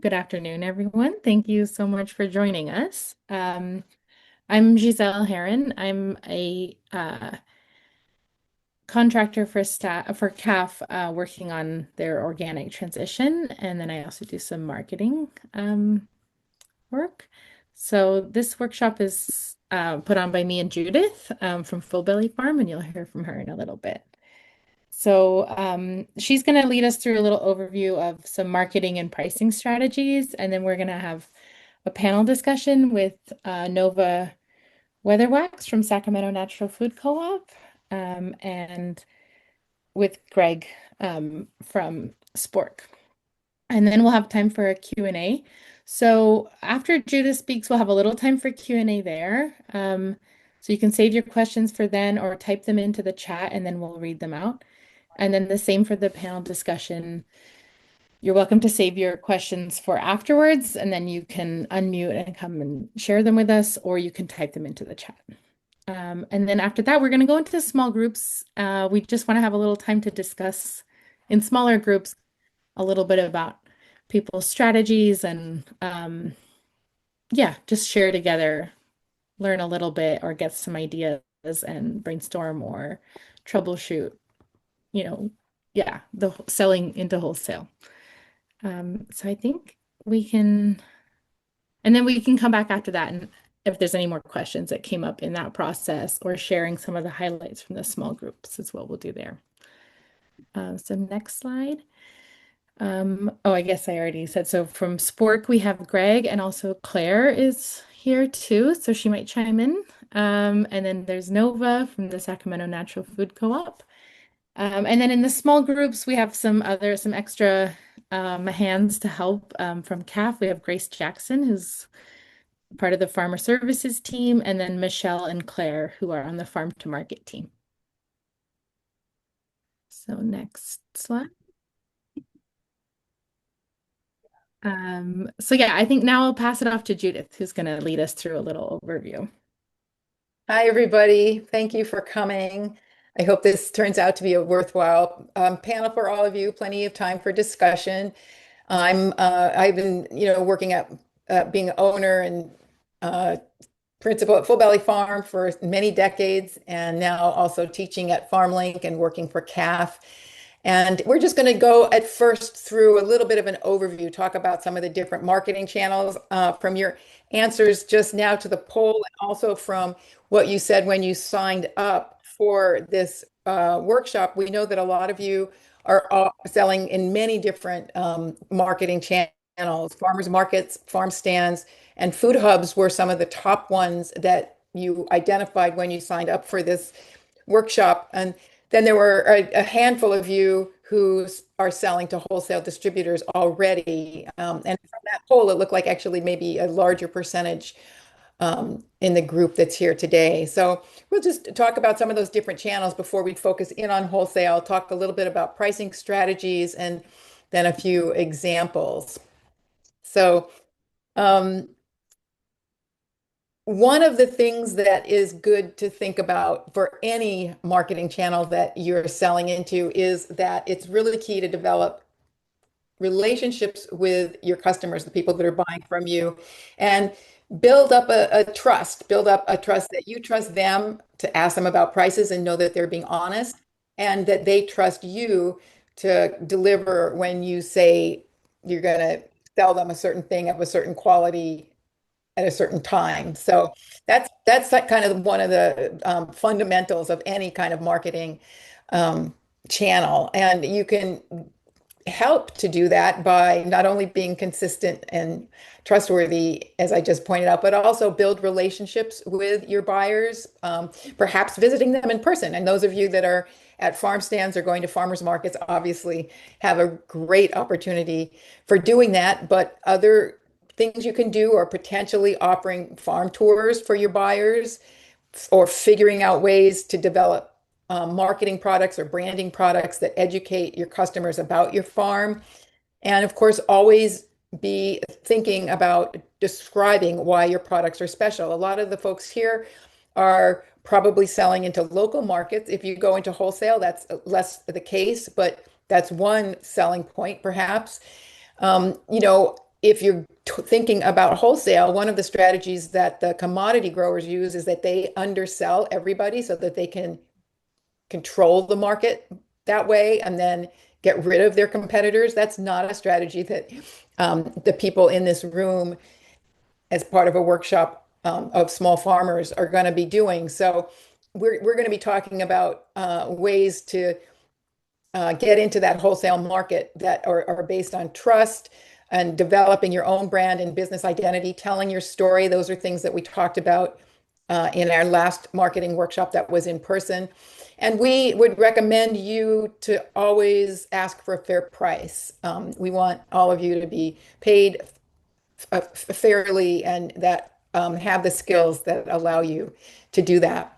Good afternoon, everyone. Thank you so much for joining us. I'm Gisele Herren. I'm a contractor for CAF, working on their organic transition, and then I also do some marketing work. So this workshop is put on by me and Judith from Full Belly Farm, and you'll hear from her in a little bit. So she's going to lead us through a little overview of some marketing and pricing strategies, and then we're going to have a panel discussion with Nova Weatherwax from Sacramento Natural Food Co-op, and with Greg from Spork. And then we'll have time for a Q&A. So after Judith speaks, we'll have a little time for Q&A there. So you can save your questions for then or type them into the chat and then we'll read them out. And then the same for the panel discussion. You're welcome to save your questions for afterwards, and then you can unmute and come and share them with us, or you can type them into the chat. And then after that, we're going to go into small groups. We just want to have a little time to discuss in smaller groups a little bit about people's strategies and yeah, just share together, learn a little bit or get some ideas and brainstorm or troubleshoot, you know, yeah, the selling into wholesale. So I think we can, and then we can come back after that and if there's any more questions that came up in that process or sharing some of the highlights from the small groups is what we'll do there. So next slide. Oh, I guess I already said, so from Spork, we have Greg and also Claire is here too, so she might chime in. And then there's Nova from the Sacramento Natural Food Co-op. And then in the small groups, we have some extra hands to help from CAF. We have Grace Jackson, who's part of the Farmer Services team, and then Michelle and Claire, who are on the Farm to Market team. So next slide. So yeah, I think now I'll pass it off to Judith, who's going to lead us through a little overview. Hi, everybody. Thank you for coming. I hope this turns out to be a worthwhile panel for all of you. Plenty of time for discussion. I've been, working at being owner and principal at Full Belly Farm for many decades, and now also teaching at FarmLink and working for CAF. And we're just going to go at first through a little bit of an overview, talk about some of the different marketing channels from your answers just now to the poll, and also from what you said when you signed up for this workshop. We know that a lot of you are selling in many different marketing channels, farmers markets, farm stands, and food hubs were some of the top ones that you identified when you signed up for this workshop. And then there were a handful of you who are selling to wholesale distributors already. And from that poll, it looked like actually maybe a larger percentage in the group that's here today. So we'll just talk about some of those different channels before we focus in on wholesale, talk a little bit about pricing strategies, and then a few examples. So one of the things that is good to think about for any marketing channel that you're selling into is that it's really key to develop relationships with your customers, the people that are buying from you, and build up build up a trust that you trust them to ask them about prices and know that they're being honest, and that they trust you to deliver when you say you're going to sell them a certain thing of a certain quality at a certain time. So that's like kind of one of the fundamentals of any kind of marketing channel. And you can help to do that by not only being consistent and trustworthy, as I just pointed out, but also build relationships with your buyers, perhaps visiting them in person. And those of you that are at farm stands or going to farmers markets obviously have a great opportunity for doing that. But other things you can do are potentially offering farm tours for your buyers or figuring out ways to develop marketing products or branding products that educate your customers about your farm. And of course, always be thinking about describing why your products are special. A lot of the folks here are probably selling into local markets. If you go into wholesale, that's less the case, but that's one selling point, perhaps. You know, if you're thinking about wholesale, one of the strategies that the commodity growers use is that they undersell everybody so that they can control the market that way and then get rid of their competitors. That's not a strategy that the people in this room, as part of a workshop of small farmers, are going to be doing. So we're going to be talking about ways to get into that wholesale market that are based on trust and developing your own brand and business identity, telling your story. Those are things that we talked about in our last marketing workshop that was in person. And we would recommend you to always ask for a fair price. We want all of you to be paid fairly and that have the skills that allow you to do that.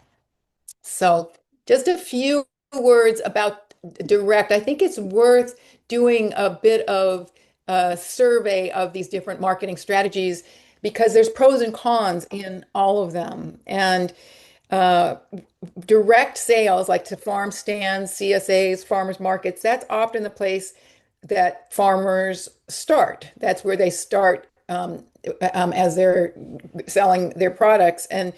So, just a few words about direct. I think it's worth doing a bit of a survey of these different marketing strategies because there's pros and cons in all of them. And uh, direct sales, like to farm stands, CSAs, farmers markets, that's often the place that farmers start. That's where they start as they're selling their products. And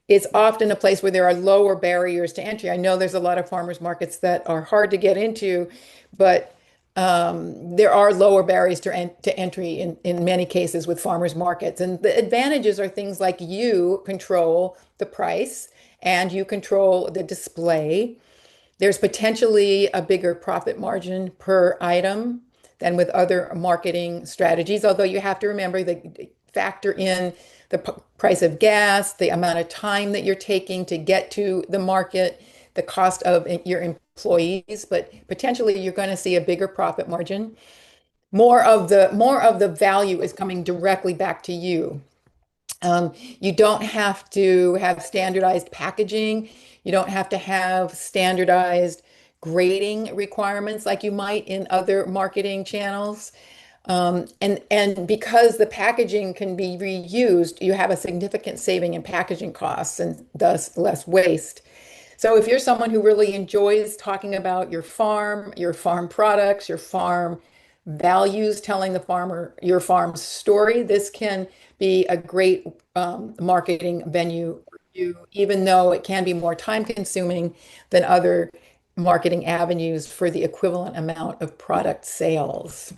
it's often a place where there are lower barriers to entry. I know there's a lot of farmers markets that are hard to get into, but there are lower barriers to entry in many cases with farmers markets. And the advantages are things like you control the price and you control the display. There's potentially a bigger profit margin per item than with other marketing strategies, although you have to remember that factor in the price of gas, the amount of time that you're taking to get to the market, the cost of your employees, but potentially you're going to see a bigger profit margin. More of the value is coming directly back to you. You don't have to have standardized packaging. You don't have to have standardized grading requirements like you might in other marketing channels. And because the packaging can be reused, you have a significant saving in packaging costs and thus less waste. So if you're someone who really enjoys talking about your farm products, your farm values, telling the farmer your farm's story, this can be a great marketing venue for you, even though it can be more time consuming than other marketing avenues for the equivalent amount of product sales.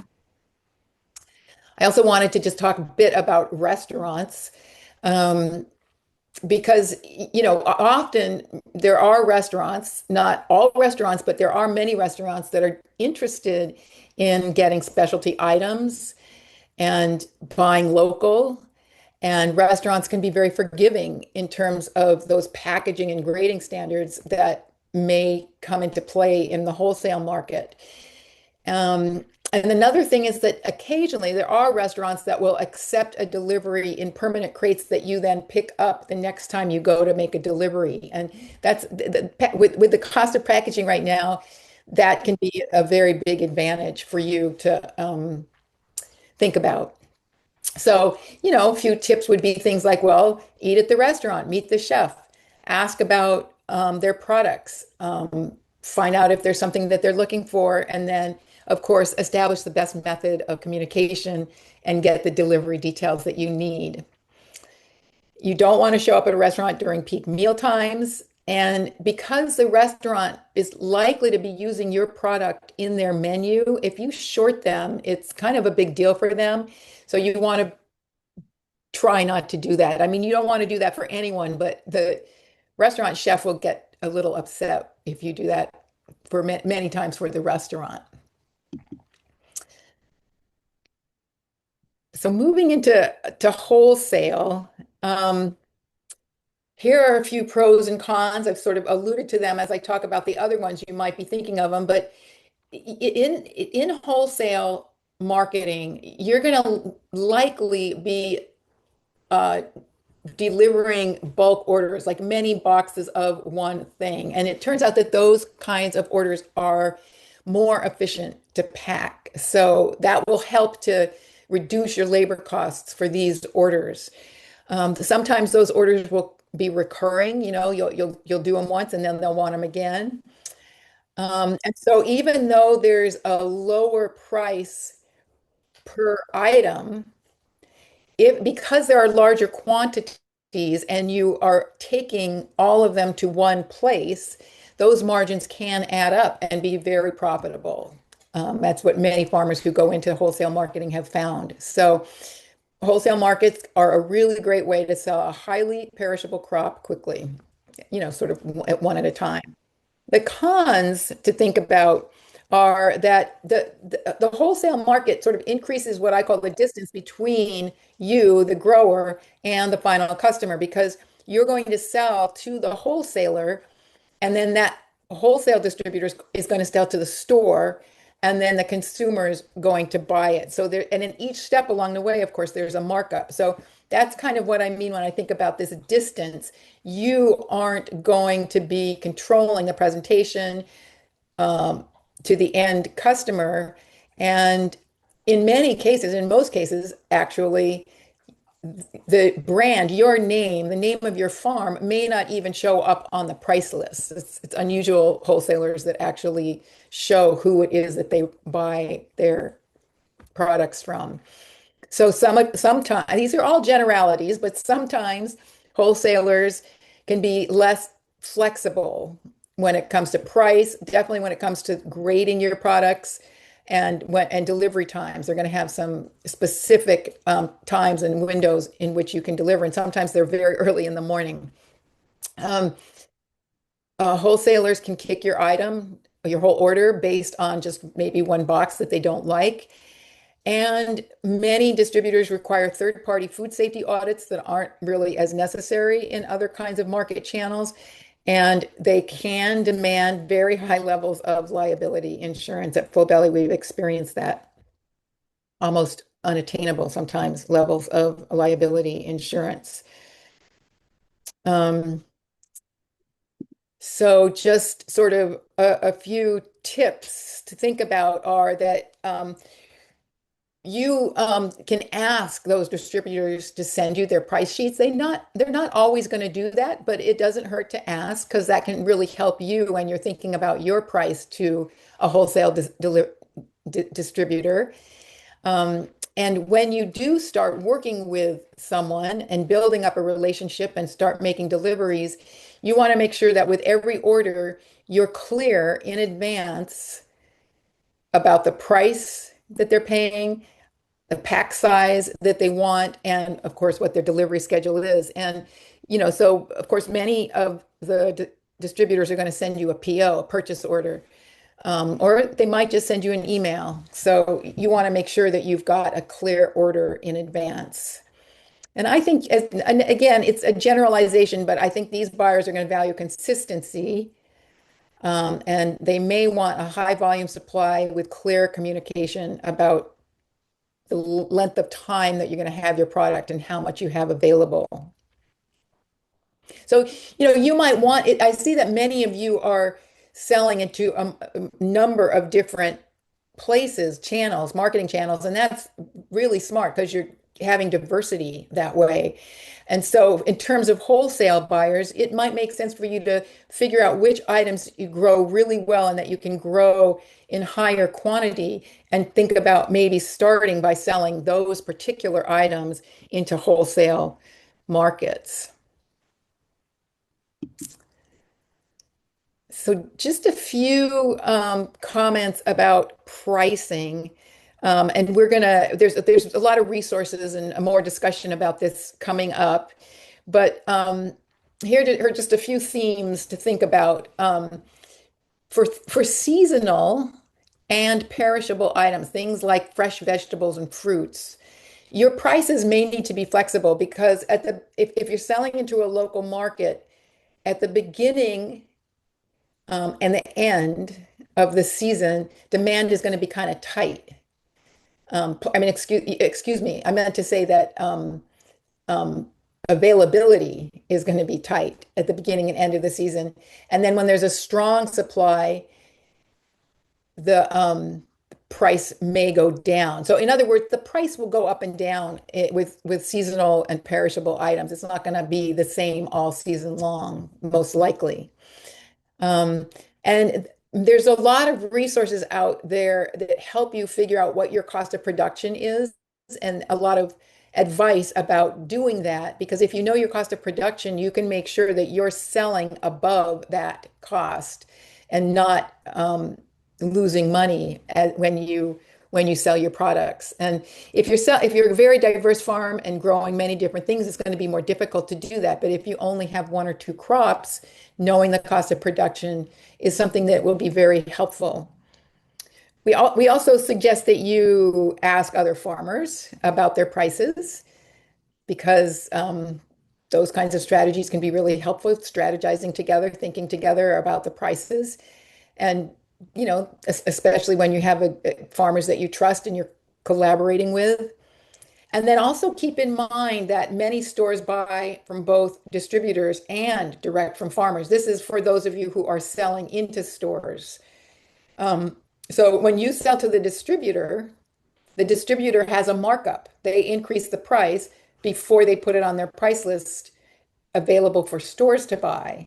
I also wanted to just talk a bit about restaurants. Um, because often there are restaurants, not all restaurants, but there are many restaurants that are interested in getting specialty items and buying local. And restaurants can be very forgiving in terms of those packaging and grading standards that may come into play in the wholesale market. And another thing is that occasionally there are restaurants that will accept a delivery in permanent crates that you then pick up the next time you go to make a delivery. And that's with the cost of packaging right now, that can be a very big advantage for you to think about. So, a few tips would be things like, well, eat at the restaurant, meet the chef, ask about their products, find out if there's something that they're looking for, and then, of course, establish the best method of communication and get the delivery details that you need. You don't want to show up at a restaurant during peak meal times. And because the restaurant is likely to be using your product in their menu, if you short them, it's kind of a big deal for them. So you want to try not to do that. I mean, you don't want to do that for anyone, but the restaurant chef will get a little upset if you do that for many times for the restaurant. So moving into wholesale, here are a few pros and cons. I've sort of alluded to them as I talk about the other ones. You might be thinking of them, but in wholesale marketing, you're going to likely be uh, delivering bulk orders, like many boxes of one thing. And it turns out that those kinds of orders are more efficient to pack. So that will help to reduce your labor costs for these orders. Sometimes those orders will be recurring, you'll do them once and then they'll want them again. And so even though there's a lower price per item, if because there are larger quantities and you are taking all of them to one place, those margins can add up and be very profitable. That's what many farmers who go into wholesale marketing have found. So wholesale markets are a really great way to sell a highly perishable crop quickly, sort of one at a time. The cons to think about are that the wholesale market sort of increases what I call the distance between you, the grower, and the final customer, because you're going to sell to the wholesaler, and then that wholesale distributor is going to sell to the store, and then the consumer is going to buy it. So there, and in each step along the way, of course, there's a markup. So that's kind of what I mean when I think about this distance. You aren't going to be controlling the presentation to the end customer. And in many cases, in most cases, actually, the brand, your name, the name of your farm may not even show up on the price list. It's unusual wholesalers that actually show who it is that they buy their products from. So sometimes these are all generalities, but sometimes wholesalers can be less flexible when it comes to price, definitely when it comes to grading your products and delivery times. They're going to have some specific times and windows in which you can deliver, and sometimes they're very early in the morning. Um, Wholesalers can kick your item, your whole order based on just maybe one box that they don't like. And many distributors require third-party food safety audits that aren't really as necessary in other kinds of market channels. And they can demand very high levels of liability insurance. At Full Belly, we've experienced that almost unattainable sometimes levels of liability insurance. Um, so just sort of a few tips to think about are that you can ask those distributors to send you their price sheets. They're not always going to do that, but it doesn't hurt to ask because that can really help you when you're thinking about your price to a wholesale distributor. And when you do start working with someone and building up a relationship and start making deliveries, you want to make sure that with every order, you're clear in advance about the price that they're paying, the pack size that they want, and of course, what their delivery schedule is. And, so of course, many of the distributors are going to send you a PO, a purchase order, or they might just send you an email. So you want to make sure that you've got a clear order in advance. And I think, and again, it's a generalization, but I think these buyers are going to value consistency. And they may want a high volume supply with clear communication about the length of time that you're going to have your product and how much you have available. So, you might want it. I see that many of you are selling into a number of different places, channels, marketing channels, and that's really smart because you're having diversity that way. And so, in terms of wholesale buyers, it might make sense for you to figure out which items you grow really well and that you can grow in higher quantity and think about maybe starting by selling those particular items into wholesale markets. So just a few comments about pricing. And there's a lot of resources and more discussion about this coming up. But here are just a few themes to think about. For seasonal and perishable items, things like fresh vegetables and fruits, your prices may need to be flexible because if you're selling into a local market, at the beginning and the end of the season, demand is going to be kind of tight. I mean, excuse me. I meant to say that availability is going to be tight at the beginning and end of the season. And then when there's a strong supply, the price may go down. So in other words, the price will go up and down with seasonal and perishable items. It's not going to be the same all season long, most likely. And there's a lot of resources out there that help you figure out what your cost of production is, and a lot of advice about doing that, because if you know your cost of production, you can make sure that you're selling above that cost and not losing money when you sell your products. And if you're a very diverse farm and growing many different things, it's going to be more difficult to do that. But if you only have one or two crops, knowing the cost of production is something that will be very helpful. We also suggest that you ask other farmers about their prices because those kinds of strategies can be really helpful, strategizing together, thinking together about the prices. And, especially when you have farmers that you trust and you're collaborating with. And then also keep in mind that many stores buy from both distributors and direct from farmers. This is for those of you who are selling into stores. Um, so when you sell to the distributor has a markup. They increase the price before they put it on their price list available for stores to buy.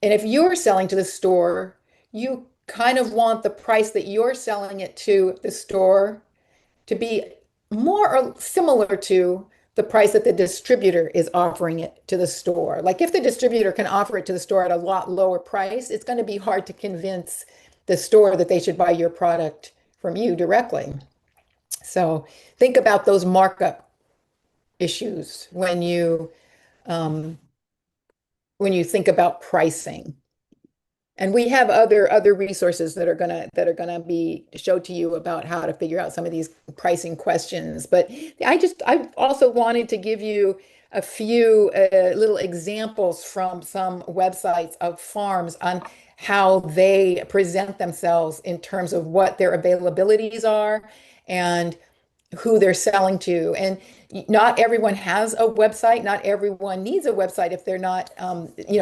And if you're selling to the store, you kind of want the price that you're selling it to the store to be more or similar to the price that the distributor is offering it to the store. Like if the distributor can offer it to the store at a lot lower price, it's going to be hard to convince the store that they should buy your product from you directly. So think about those markup issues um, when you think about pricing. And we have other resources that are gonna be showed to you about how to figure out some of these pricing questions. But I also wanted to give you a few little examples from some websites of farms on how they present themselves in terms of what their availabilities are and who they're selling to. And not everyone has a website. Not everyone needs a website if they're not,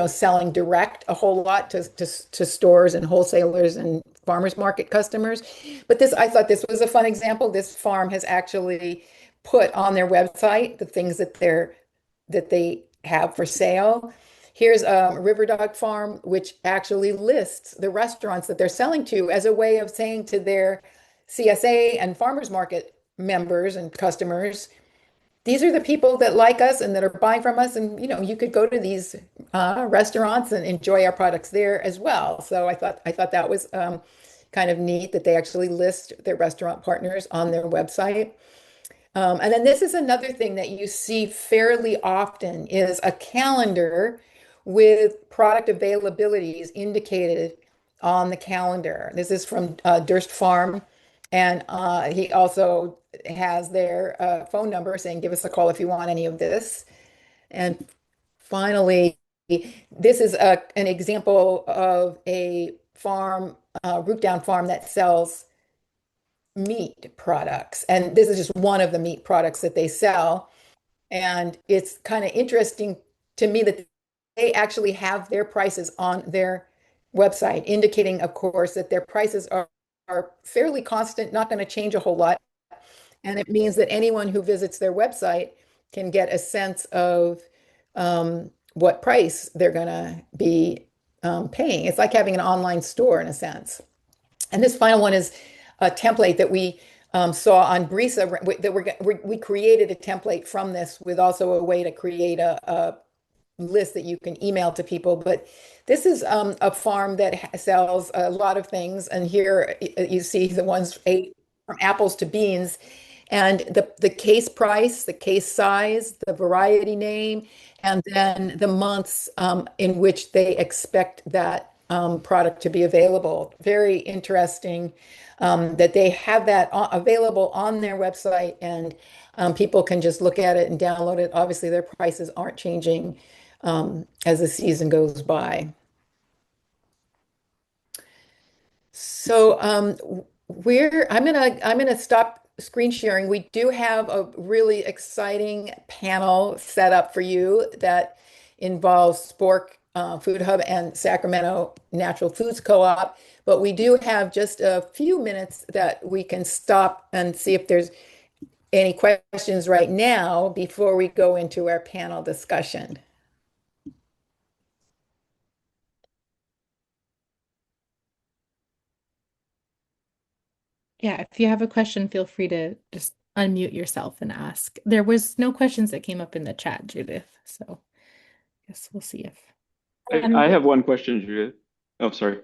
selling direct a whole lot to stores and wholesalers and farmers market customers. But I thought this was a fun example. This farm has actually put on their website the things that they have for sale. Here's a River Dog Farm, which actually lists the restaurants that they're selling to as a way of saying to their CSA and farmers market members and customers, these are the people that like us and that are buying from us. And, you could go to these restaurants and enjoy our products there as well. So I thought that was kind of neat that they actually list their restaurant partners on their website. And then this is another thing that you see fairly often is a calendar with product availabilities indicated on the calendar. This is from Durst Farm, and he also has their phone number saying, give us a call if you want any of this. And finally, this is an example of a farm, root down farm that sells meat products. And this is just one of the meat products that they sell. And it's kind of interesting to me that they actually have their prices on their website, indicating, of course, that their prices are fairly constant, not going to change a whole lot. And it means that anyone who visits their website can get a sense of what price they're going to be paying. It's like having an online store in a sense. And this final one is a template that we saw on Brisa that we created a template from this with also a way to create a list that you can email to people. But this is a farm that sells a lot of things. And here you see the ones from apples to beans. And the case price, the case size, the variety name, and then the months in which they expect that product to be available. Very interesting that they have that available on their website and people can just look at it and download it. Obviously, their prices aren't changing as the season goes by. So I'm gonna stop screen sharing. We do have a really exciting panel set up for you that involves Spork Food Hub and Sacramento Natural Foods Co-op. But we do have just a few minutes that we can stop and see if there's any questions right now before we go into our panel discussion. Yeah, if you have a question, feel free to just unmute yourself and ask. There was no questions that came up in the chat, Judith. So I guess we'll see if. I have one question, Judith. Oh, sorry.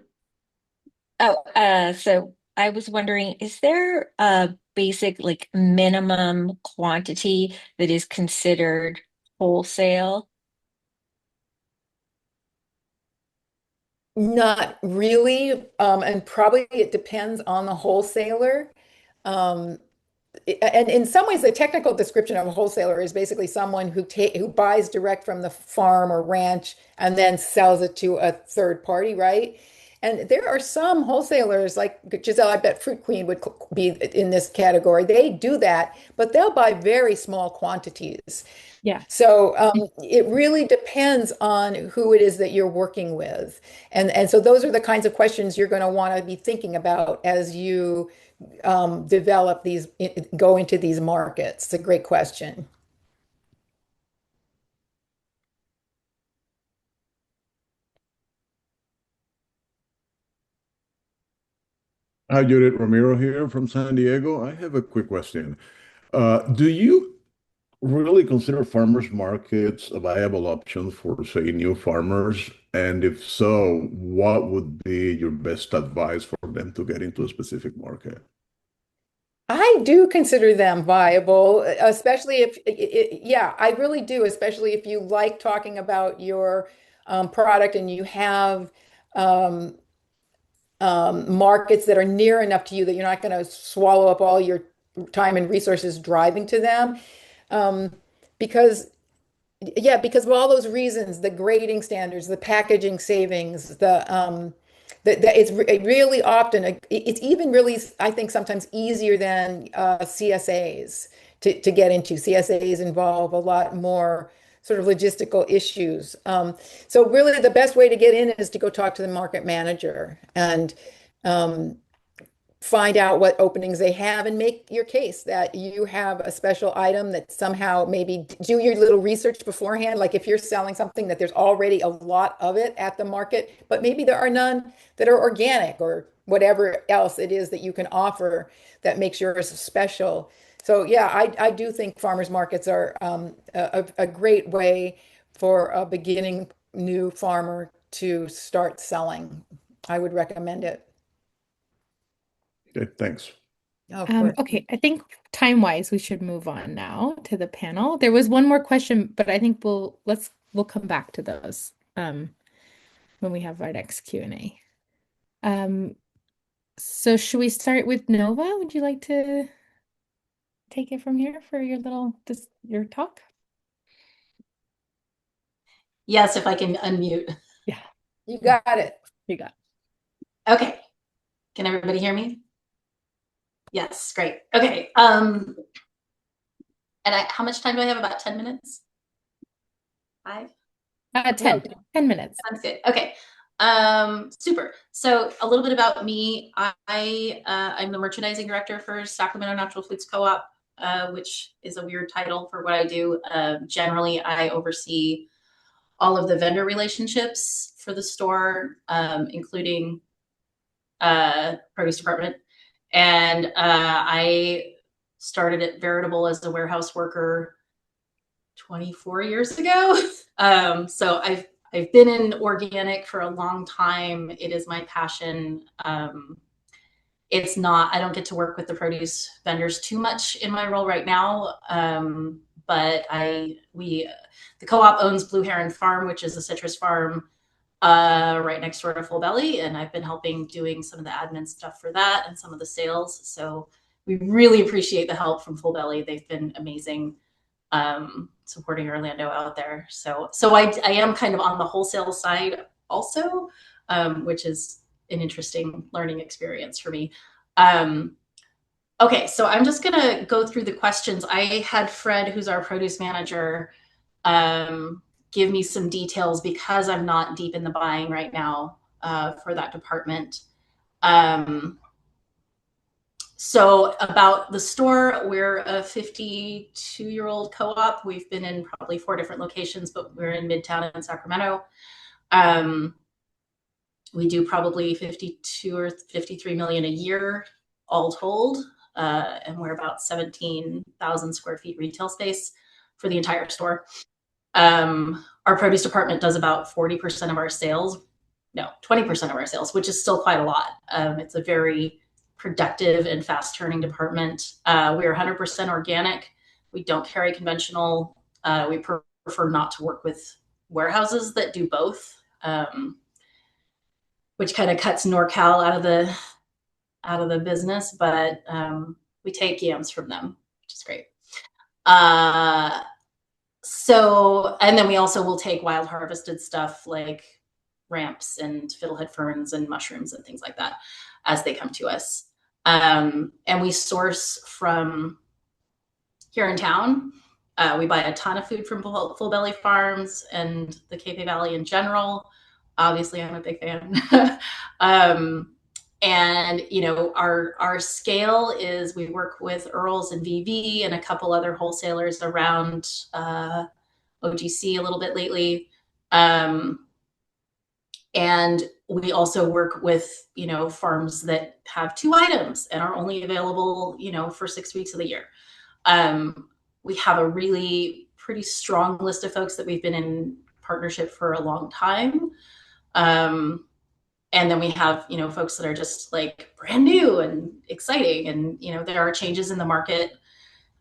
So I was wondering, is there a basic like minimum quantity that is considered wholesale? Not really, and probably it depends on the wholesaler. Um, and in some ways, the technical description of a wholesaler is basically someone who buys direct from the farm or ranch and then sells it to a third party, right? And there are some wholesalers, like Giselle, I bet Fruit Queen would be in this category. They do that, but they'll buy very small quantities. Yeah. So it really depends on who it is that you're working with. And so those are the kinds of questions you're going to want to be thinking about as you develop these, go into these markets. It's a great question. Hi, Judith Ramiro here from San Diego. I have a quick question. Do you really consider farmers markets a viable option for, say, new farmers? And if so, what would be your best advice for them to get into a specific market? I do consider them viable, especially yeah, I really do, especially if you like talking about your product and you have um, markets that are near enough to you that you're not going to swallow up all your time and resources driving to them. Um, because Yeah, because of all those reasons, the grading standards, the packaging savings, it really often it's even really, I think, sometimes easier than CSAs to get into. CSAs involve a lot more sort of logistical issues. So really, the best way to get in is to go talk to the market manager and um, find out what openings they have and make your case that you have a special item that somehow maybe do your little research beforehand. Like if you're selling something that there's already a lot of it at the market, but maybe there are none that are organic or whatever else it is that you can offer that makes yours special. So yeah, I do think farmers markets are a great way for a beginning new farmer to start selling. I would recommend it. Okay, thanks. Oh, of course. Okay, I think time-wise we should move on now to the panel. There was one more question, but I think we'll come back to those when we have our next Q&A. So should we start with Nova? Would you like to take it from here for your talk? Yes, if I can unmute. Yeah, You got it. you got Okay. Can everybody hear me? Yes, great. Okay. How much time do I have? About 10 minutes? 5? 10 minutes. Sounds good. Okay. Super. So a little bit about me. I'm the merchandising director for Sacramento Natural Foods Co-op, which is a weird title for what I do. Generally, I oversee all of the vendor relationships for the store, including produce department. And I started at Veritable as a warehouse worker 24 years ago. So I've been in organic for a long time. It is my passion. I don't get to work with the produce vendors too much in my role right now. But the co-op owns Blue Heron Farm, which is a citrus farm right next door to Full Belly, and I've been helping doing some of the admin stuff for that and some of the sales. So we really appreciate the help from Full Belly. They've been amazing supporting Orlando out there. So I am kind of on the wholesale side also, which is an interesting learning experience for me. Okay, so I'm just gonna go through the questions. I had Fred, who's our produce manager, give me some details because I'm not deep in the buying right now for that department. So about the store, we're a 52-year-old co-op. We've been in probably 4 different locations, but we're in Midtown in Sacramento. We do probably 52 or 53 million a year all told. and we're about 17,000 square feet retail space for the entire store. Our produce department does about 40% of our sales, no, 20% of our sales, which is still quite a lot. It's a very productive and fast turning department. We are 100% organic. We don't carry conventional. We prefer not to work with warehouses that do both, which kind of cuts NorCal out of the business, but we take yams from them, which is great. So, and then we also will take wild harvested stuff like ramps and fiddlehead ferns and mushrooms and things like that as they come to us. And we source from here in town. We buy a ton of food from Full Belly Farms and the Cape Valley in general. Obviously, I'm a big fan. And you know, our scale is we work with Earls and VV and a couple other wholesalers around OGC a little bit lately. And we also work with, you know, farms that have 2 items and are only available, you know, for 6 weeks of the year. We have a really pretty strong list of folks that we've been in partnership for a long time. And then we have, you know, folks that are just like brand new and exciting. And, you know, there are changes in the market.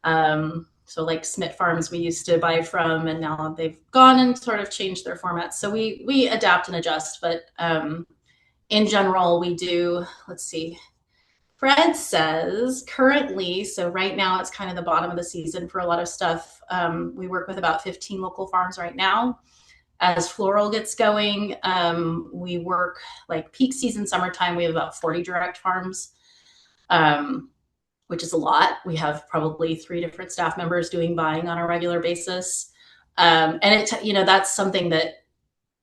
So like Smith Farms we used to buy from, and now they've gone and sort of changed their formats. So we adapt and adjust, but in general, we do, let's see, Fred says currently, so right now it's kind of the bottom of the season for a lot of stuff. We work with about 15 local farms right now. As floral gets going, we work like peak season, summertime, we have about 40 direct farms, which is a lot. We have probably 3 different staff members doing buying on a regular basis. And it, you know, that's something that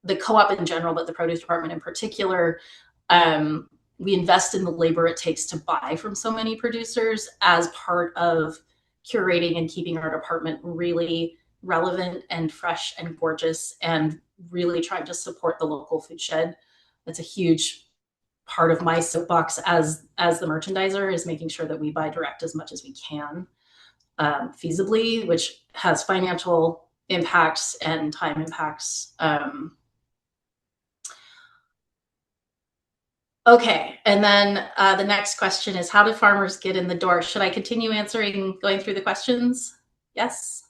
the co-op in general, but the produce department in particular, we invest in the labor it takes to buy from so many producers as part of curating and keeping our department really relevant and fresh and gorgeous, and really trying to support the local food shed. That's a huge part of my soapbox as the merchandiser, is making sure that we buy direct as much as we can feasibly, which has financial impacts and time impacts. Okay, and then the next question is, how do farmers get in the door? Should I continue going through the questions? Yes?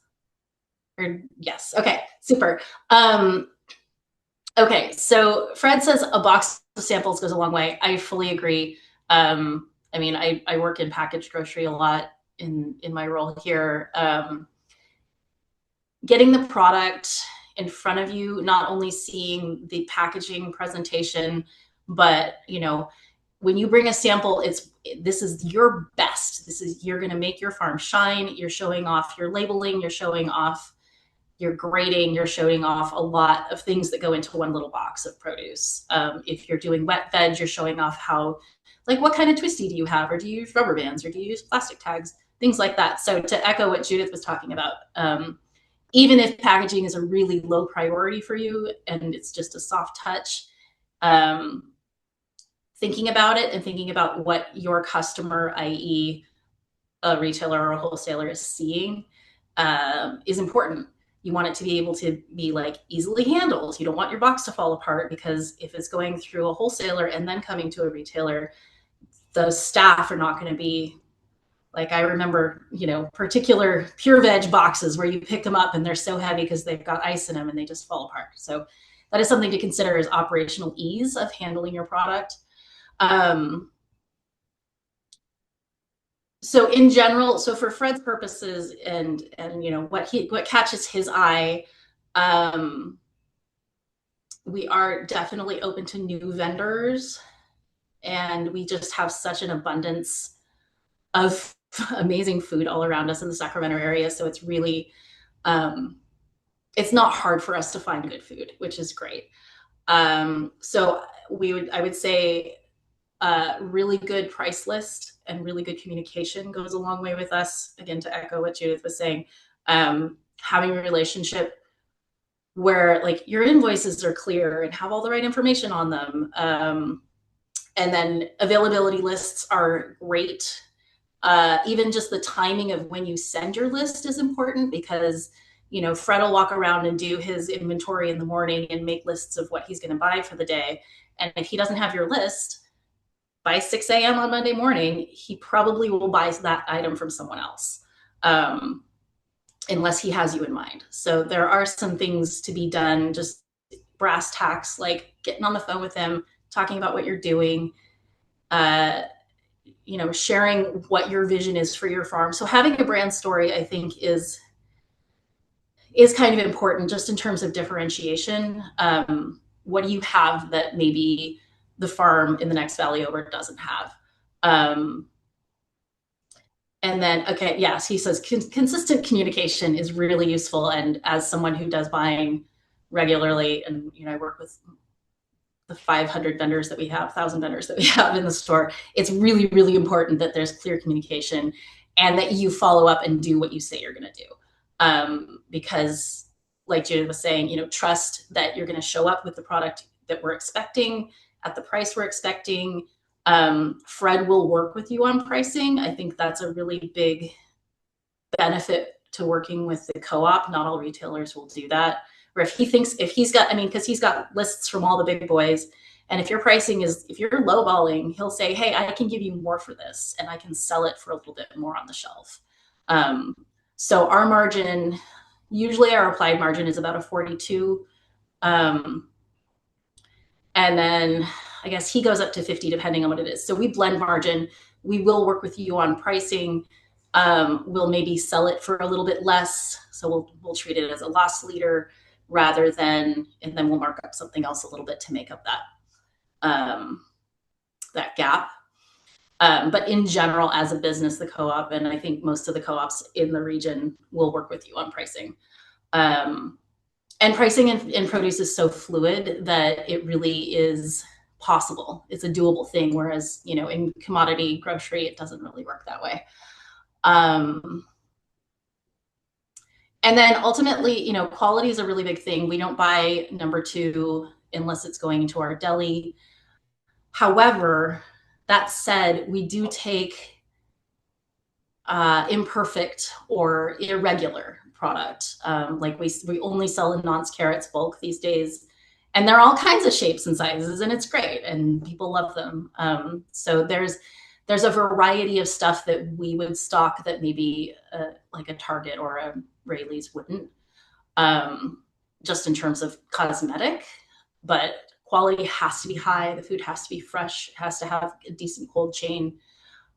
Or yes, okay, super. Okay, so Fred says a box of samples goes a long way. I fully agree. I mean, I work in packaged grocery a lot in my role here. Getting the product in front of you, not only seeing the packaging presentation, but you know, when you bring a sample, this is your best. You're going to make your farm shine. You're showing off your labeling. You're showing off your grading. You're showing off a lot of things that go into one little box of produce. If you're doing wet veg, you're showing off how, like, what kind of twisty do you have, or do you use rubber bands, or do you use plastic tags, things like that. So to echo what Judith was talking about, even if packaging is a really low priority for you and it's just a soft touch, thinking about it and thinking about what your customer, i.e. a retailer or a wholesaler, is seeing is important. You want it to be able to be like easily handled. You don't want your box to fall apart, because if it's going through a wholesaler and then coming to a retailer, the staff are not going to be like, I remember, you know, particular pure veg boxes where you pick them up and they're so heavy because they've got ice in them and they just fall apart. So that is something to consider, is operational ease of handling your product. So in general, so for Fred's purposes and you know, what catches his eye, we are definitely open to new vendors, and we just have such an abundance of amazing food all around us in the Sacramento area. So it's really, it's not hard for us to find good food, which is great. So I would say really good price list and really good communication goes a long way with us. Again, to echo what Judith was saying, having a relationship where like your invoices are clear and have all the right information on them. And then availability lists are great. Even just the timing of when you send your list is important, because Fred will walk around and do his inventory in the morning and make lists of what he's going to buy for the day. And if he doesn't have your list by 6 a.m. on Monday morning, he probably will buy that item from someone else, unless he has you in mind. So there are some things to be done, just brass tacks, like getting on the phone with him, talking about what you're doing, sharing what your vision is for your farm. So having a brand story, I think, is kind of important, just in terms of differentiation. What do you have that maybe the farm in the next valley over doesn't have? And then, okay, yes, he says consistent communication is really useful. And as someone who does buying regularly, and I work with the 500 vendors that we have, 1,000 vendors that we have in the store, it's really, really important that there's clear communication and that you follow up and do what you say you're going to do. Because, like Judith was saying, trust that you're going to show up with the product that we're expecting at the price we're expecting. Fred will work with you on pricing. I think that's a really big benefit to working with the co-op. Not all retailers will do that. Or if he's got, because he's got lists from all the big boys. And if your pricing if you're lowballing, he'll say, hey, I can give you more for this and I can sell it for a little bit more on the shelf. So our margin, usually our applied margin is about a 42. And then I guess he goes up to 50 depending on what it is. So we blend margin. We will work with you on pricing. We'll maybe sell it for a little bit less. So we'll treat it as a loss leader rather than, and then we'll mark up something else a little bit to make up that gap. But in general, as a business, the co-op, and I think most of the co-ops in the region, will work with you on pricing. And pricing in produce is so fluid that it really is possible. It's a doable thing. Whereas, in commodity grocery, it doesn't really work that way. And then ultimately, quality is a really big thing. We don't buy number 2 unless it's going into our deli. However, that said, we do take imperfect or irregular product. Like we only sell in nonce carrots bulk these days, and they're all kinds of shapes and sizes, and it's great, and people love them. So there's a variety of stuff that we would stock that maybe like a Target or a Rayleigh's wouldn't, just in terms of cosmetic. But quality has to be high. The food has to be fresh. It has to have a decent cold chain.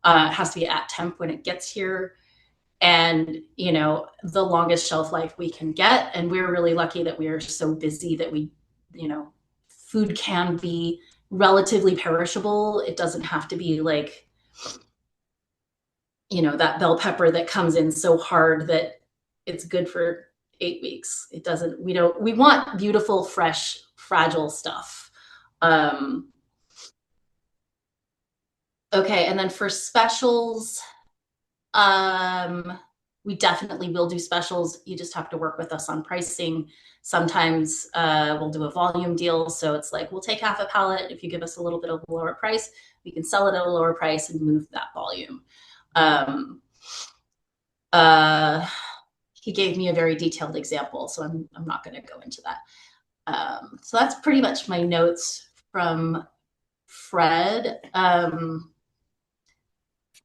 It has to be at temp when it gets here. And, the longest shelf life we can get. And we're really lucky that we are so busy that we, food can be relatively perishable. It doesn't have to be like, that bell pepper that comes in so hard that it's good for 8 weeks. It doesn't, we want beautiful, fresh, fragile stuff. Okay. And then for specials, we definitely will do specials. You just have to work with us on pricing. Sometimes we'll do a volume deal. So it's like, we'll take half a pallet. If you give us a little bit of a lower price, we can sell it at a lower price and move that volume. He gave me a very detailed example, so I'm not going to go into that. So that's pretty much my notes from Fred.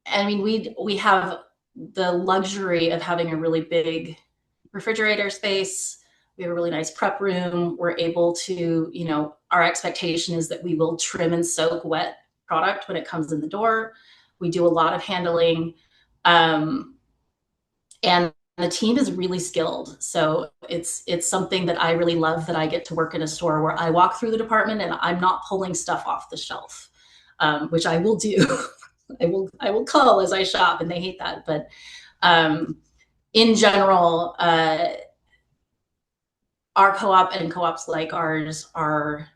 We have the luxury of having a really big refrigerator space. We have a really nice prep room. We're able to, our expectation is that we will trim and soak wet product when it comes in the door. We do a lot of handling. And the team is really skilled. So it's something that I really love, that I get to work in a store where I walk through the department and I'm not pulling stuff off the shelf, which I will do. I will call as I shop, and they hate that. But in general, our co-op and co-ops like ours are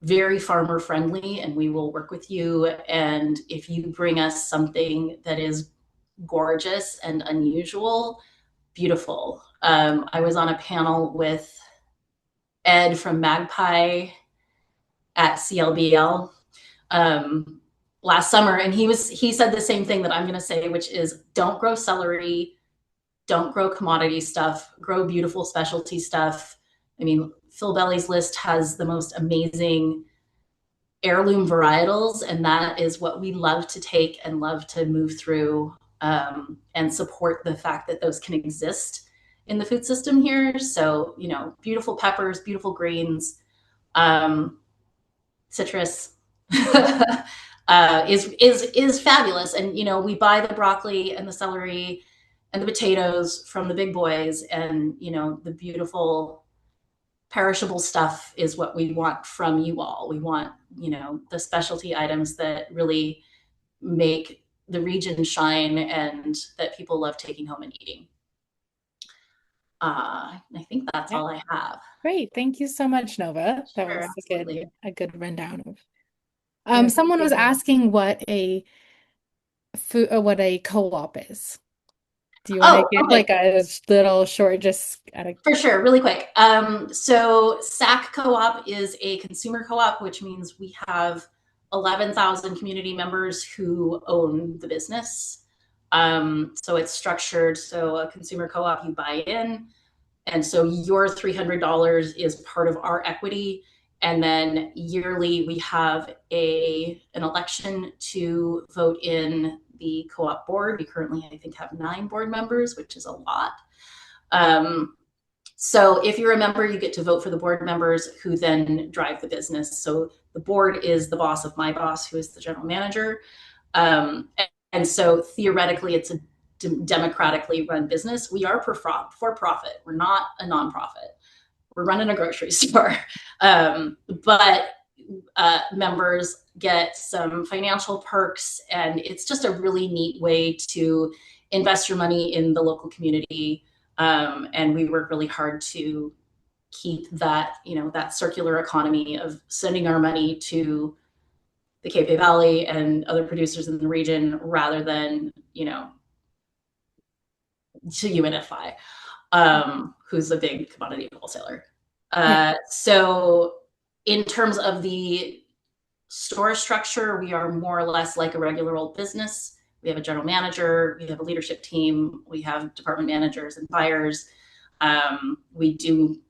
very farmer friendly, and we will work with you. And if you bring us something that is gorgeous and unusual, beautiful. I was on a panel with Ed from Magpie at CLBL. last summer, and he said the same thing that I'm going to say, which is don't grow celery, don't grow commodity stuff, grow beautiful specialty stuff. I mean, Phil Belly's list has the most amazing heirloom varietals, and that is what we love to take and love to move through, and support the fact that those can exist in the food system here. So, you know, beautiful peppers, beautiful greens, citrus is fabulous. And you know, we buy the broccoli and the celery and the potatoes from the big boys, and you know, the beautiful perishable stuff is what we want from you all. We want, you know, the specialty items that really make the region shine and that people love taking home and eating. I think that's all I have. Great. Thank you so much, Nova. That Sure, was absolutely. a good rundown of. Yeah, Someone was thank you. asking what a co-op is. Do you want to give okay. like a little short, just For sure, really quick. So SAC Co-op is a consumer co-op, which means we have 11,000 community members who own the business. So it's structured. So a consumer co-op, you buy in, and so your $300 is part of our equity. And then yearly we have an election to vote in the co-op board. We currently, I think, have 9 board members, which is a lot. So if you're a member, you get to vote for the board members who then drive the business. So the board is the boss of my boss, who is the general manager. And so theoretically, it's a democratically run business. We are for profit. We're not a nonprofit. We're running a grocery store. But members get some financial perks, and it's just a really neat way to invest your money in the local community. And we work really hard to keep that, you know, that circular economy of sending our money to the Cape Valley and other producers in the region rather than, you know, to UNFI, who's a big commodity wholesaler. So in terms of the store structure, we are more or less like a regular old business. We have a general manager, we have a leadership team, we have department managers and buyers. We do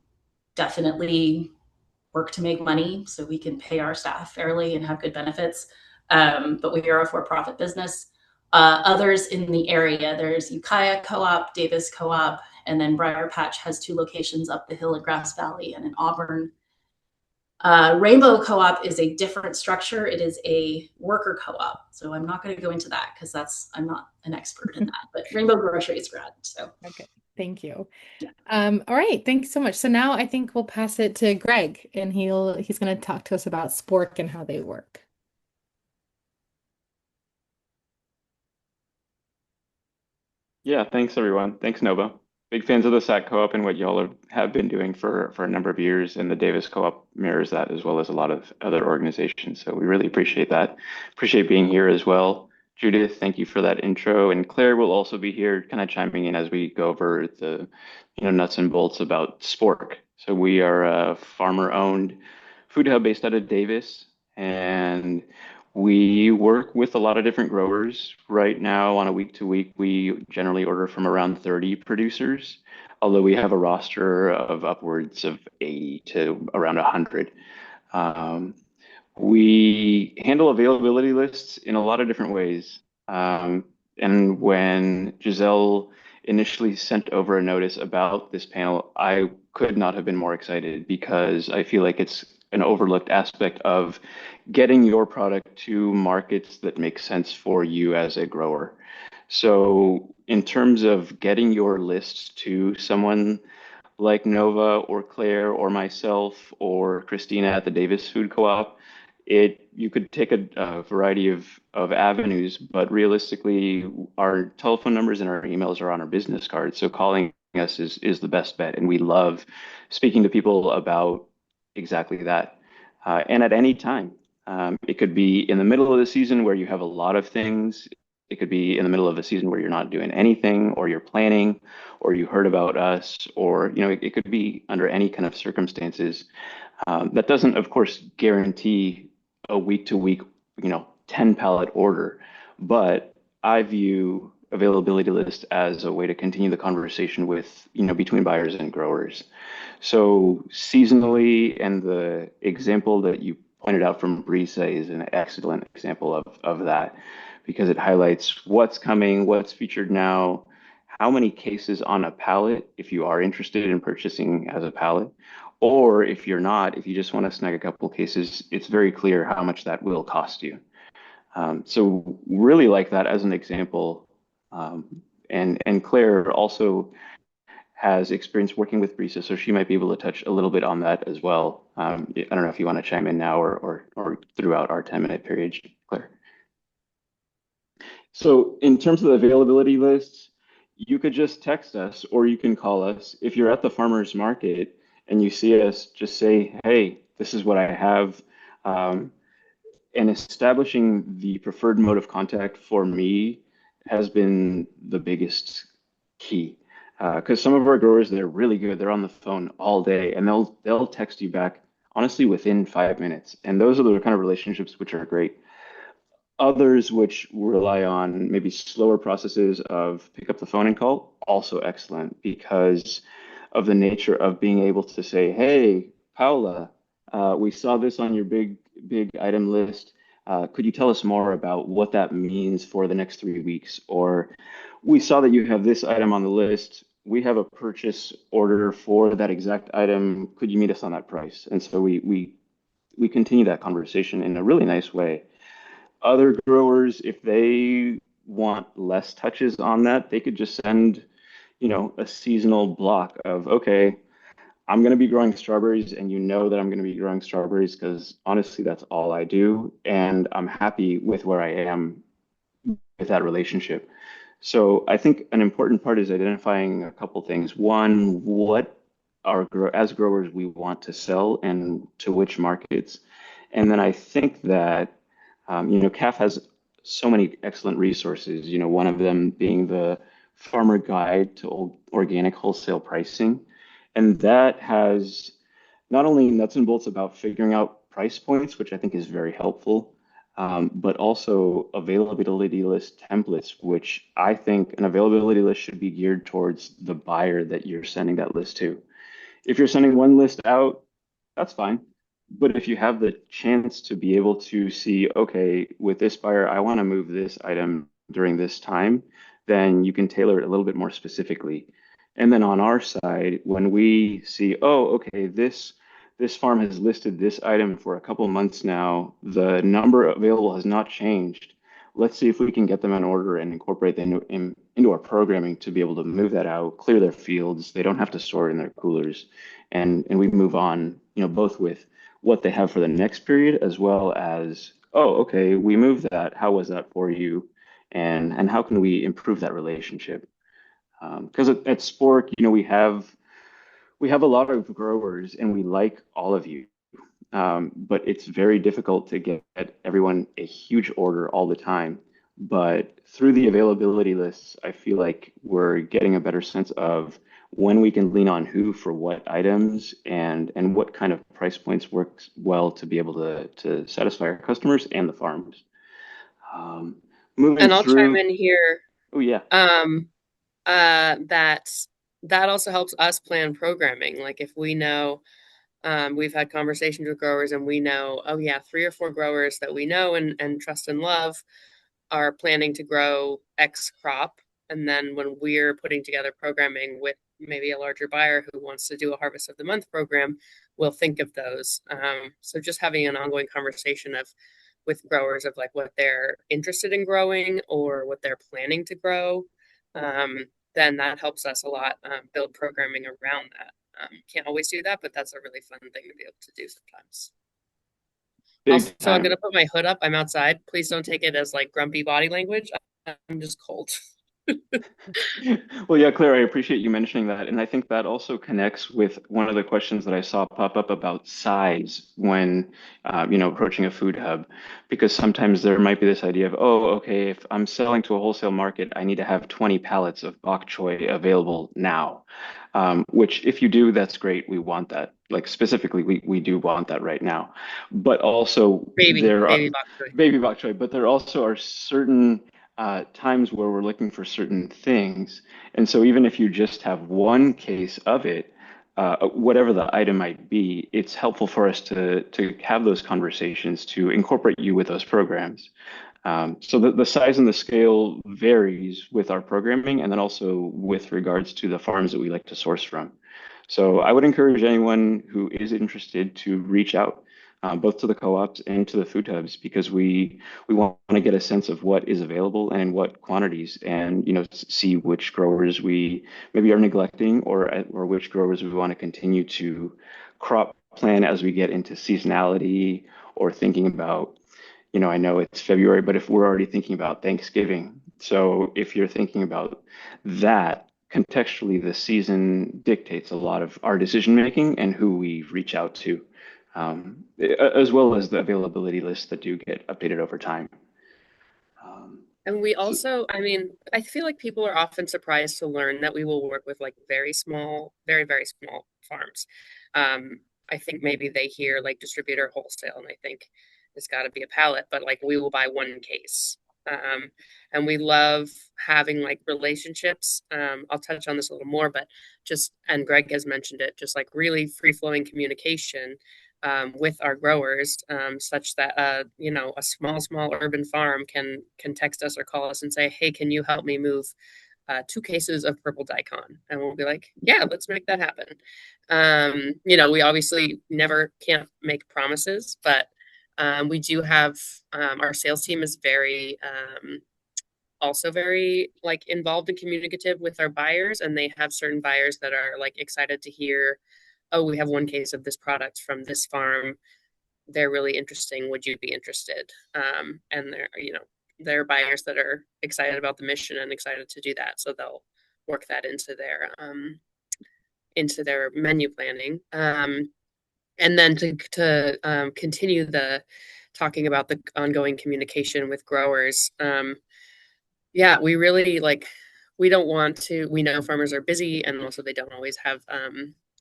definitely work to make money so we can pay our staff fairly and have good benefits. But we are a for-profit business. Others in the area, there's Ukiah Co-op, Davis Co-op, and then Briar Patch has 2 locations up the hill in Grass Valley and in Auburn. Rainbow Co-op is a different structure. It is a worker co-op. So I'm not going to go into that because I'm not an expert in that, but Rainbow Grocery is grad. So okay, thank you. All right, thank you so much. So now I think we'll pass it to Greg, and he's going to talk to us about Spork and how they work. Yeah, thanks everyone. Thanks, Nova. Big fans of the SAC Co-op and what y'all have been doing for a number of years, and the Davis Co-op mirrors that as well as a lot of other organizations. So we really appreciate that. Appreciate being here as well. Judith, thank you for that intro. And Claire will also be here kind of chiming in as we go over the nuts and bolts about Spork. So we are a farmer-owned food hub based out of Davis, and we work with a lot of different growers. Right now, on a week to week, we generally order from around 30 producers, although we have a roster of upwards of 80 to around 100. We handle availability lists in a lot of different ways. And when Gisele initially sent over a notice about this panel, I could not have been more excited because I feel like it's an overlooked aspect of getting your product to markets that make sense for you as a grower. So in terms of getting your list to someone like Nova or Claire or myself or Christina at the Davis Food Co-op, you could take a variety of avenues, but realistically, our telephone numbers and our emails are on our business cards. So calling us is the best bet, and we love speaking to people about exactly that. And at any time, it could be in the middle of the season where you have a lot of things. It could be in the middle of a season where you're not doing anything, or you're planning, or you heard about us, or it could be under any kind of circumstances. That doesn't, of course, guarantee a week to week, 10 pallet order, but I view availability list as a way to continue the conversation with, between buyers and growers. So seasonally, and the example that you pointed out from Brisa is an excellent example of that, because it highlights what's coming, what's featured now, how many cases on a pallet, if you are interested in purchasing as a pallet, or if you're not, if you just want to snag a couple cases, it's very clear how much that will cost you. So really like that as an example. And Claire also has experience working with Brisa, so she might be able to touch a little bit on that as well. I don't know if you want to chime in now or throughout our 10-minute period, Claire. So in terms of the availability lists, you could just text us or you can call us. If you're at the farmer's market and you see us, just say, hey, this is what I have. And establishing the preferred mode of contact for me has been the biggest key. Because some of our growers, they're really good. They're on the phone all day, and they'll text you back honestly within 5 minutes. And those are the kind of relationships which are great. Others which rely on maybe slower processes of pick up the phone and call, also excellent because of the nature of being able to say, hey, Paula, we saw this on your big item list. Could you tell us more about what that means for the next 3 weeks? Or we saw that you have this item on the list. We have a purchase order for that exact item. Could you meet us on that price? And so we continue that conversation in a really nice way. Other growers, if they want less touches on that, they could just send, a seasonal block of, okay, I'm going to be growing strawberries, and you know that I'm going to be growing strawberries because honestly, that's all I do. And I'm happy with where I am with that relationship. So I think an important part is identifying a couple things. One, what as growers we want to sell and to which markets. And then I think that, CAF has so many excellent resources, one of them being the Farmer Guide to Organic Wholesale Pricing. And that has not only nuts and bolts about figuring out price points, which I think is very helpful, but also availability list templates, which I think an availability list should be geared towards the buyer that you're sending that list to. If you're sending one list out, that's fine. But if you have the chance to be able to see, okay, with this buyer, I want to move this item during this time, then you can tailor it a little bit more specifically. And then on our side, when we see, oh, okay, this farm has listed this item for a couple of months now, the number available has not changed. Let's see if we can get them an order and incorporate them into our programming to be able to move that out, clear their fields. They don't have to store it in their coolers. And we move on, both with what they have for the next period, as well as, oh, okay, we moved that. How was that for you? And how can we improve that relationship? Because at Spork, we have a lot of growers and we like all of you. But it's very difficult to get everyone a huge order all the time. But through the availability lists, I feel like we're getting a better sense of when we can lean on who for what items and what kind of price points works well to be able to satisfy our customers and the farmers. Moving And I'll through. chime in here. Oh yeah. That also helps us plan programming. Like if we know, we've had conversations with growers and we know, oh yeah, 3 or 4 growers that we know and trust and love are planning to grow X crop. And then when we're putting together programming with maybe a larger buyer who wants to do a harvest of the month program, we'll think of those. So just having an ongoing conversation with growers of like what they're interested in growing or what they're planning to grow, then that helps us a lot build programming around that. Can't always do that, but that's a really fun thing to be able to do sometimes. Also, I'm going to put my hood up. I'm outside. Please don't take it as like grumpy body language. I'm just cold. Well, yeah, Claire, I appreciate you mentioning that. And I think that also connects with one of the questions that I saw pop up about size when, approaching a food hub, because sometimes there might be this idea of, oh, okay, if I'm selling to a wholesale market, I need to have 20 pallets of bok choy available now. which if you do, that's great. We want that. Like specifically, we do want that right now. But also there are Baby bok choy. baby bok choy, but there also are certain times where we're looking for certain things. And so even if you just have one case of it, whatever the item might be, it's helpful for us to have those conversations to incorporate you with those programs. So the size and the scale varies with our programming and then also with regards to the farms that we like to source from. So I would encourage anyone who is interested to reach out, both to the co-ops and to the food hubs, because we want to get a sense of what is available and in what quantities, and see which growers we maybe are neglecting, or which growers we want to continue to crop plan as we get into seasonality, or thinking about, I know it's February, but if we're already thinking about Thanksgiving, so if you're thinking about that, contextually, the season dictates a lot of our decision making and who we reach out to, as well as the availability lists that do get updated over time. And we So, also, I mean, I feel like people are often surprised to learn that we will work with like very small, very, very small farms. I think maybe they hear like distributor wholesale and they think it's got to be a pallet, but like we will buy one case. And we love having like relationships. I'll touch on this a little more, but and Greg has mentioned it, just like really free flowing communication with our growers, such that a small urban farm can text us or call us and say, "Hey, can you help me move 2 cases of purple daikon?" And we'll be like, "Yeah, let's make that happen." We obviously never can't make promises, but we do have our sales team is also very like involved and communicative with our buyers, and they have certain buyers that are like excited to hear, "Oh, we have one case of this product from this farm. They're really interesting. Would you be interested?" And they're buyers that are excited about the mission and excited to do that. So they'll work that into their menu planning. And then to continue the talking about the ongoing communication with growers. Yeah, we really we don't want to, we know farmers are busy and also they don't always have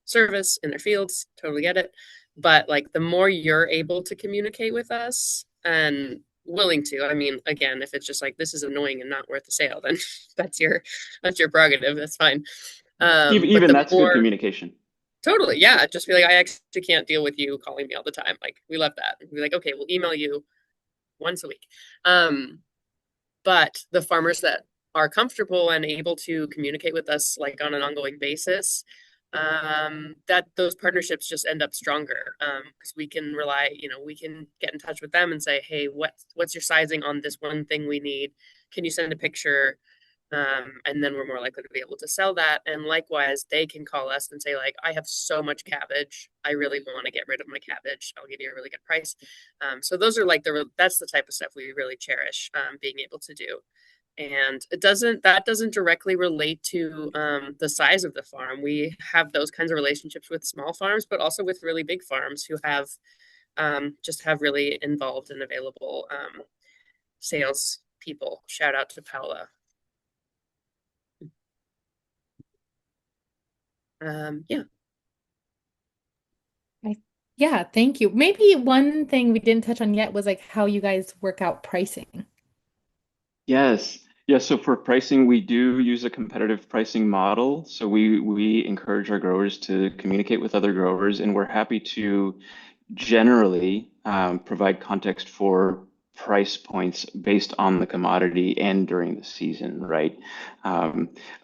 service in their fields. Totally get it. But like the more you're able to communicate with us and willing to, I mean, again, if it's just like this is annoying and not worth the sale, then that's your prerogative. That's fine. even But even the that's good more communication. totally, yeah, just be like, I actually can't deal with you calling me all the time. Like we love that. Be like, okay, we'll email you once a week. But the farmers that are comfortable and able to communicate with us like on an ongoing basis, that those partnerships just end up stronger, because we can rely, we can get in touch with them and say, "Hey, what's your sizing on this one thing we need? Can you send a picture?" And then we're more likely to be able to sell that. And likewise, they can call us and say, like, "I have so much cabbage. I really want to get rid of my cabbage. I'll give you a really good price." So those are like that's the type of stuff we really cherish, being able to do. And that doesn't directly relate to the size of the farm. We have those kinds of relationships with small farms, but also with really big farms who have just have really involved and available sales people. Shout out to Paula. Yeah. Yeah, thank you. Maybe one thing we didn't touch on yet was like how you guys work out pricing. Yes. Yeah, so for pricing, we do use a competitive pricing model. So we encourage our growers to communicate with other growers, and we're happy to generally provide context for price points based on the commodity and during the season, right?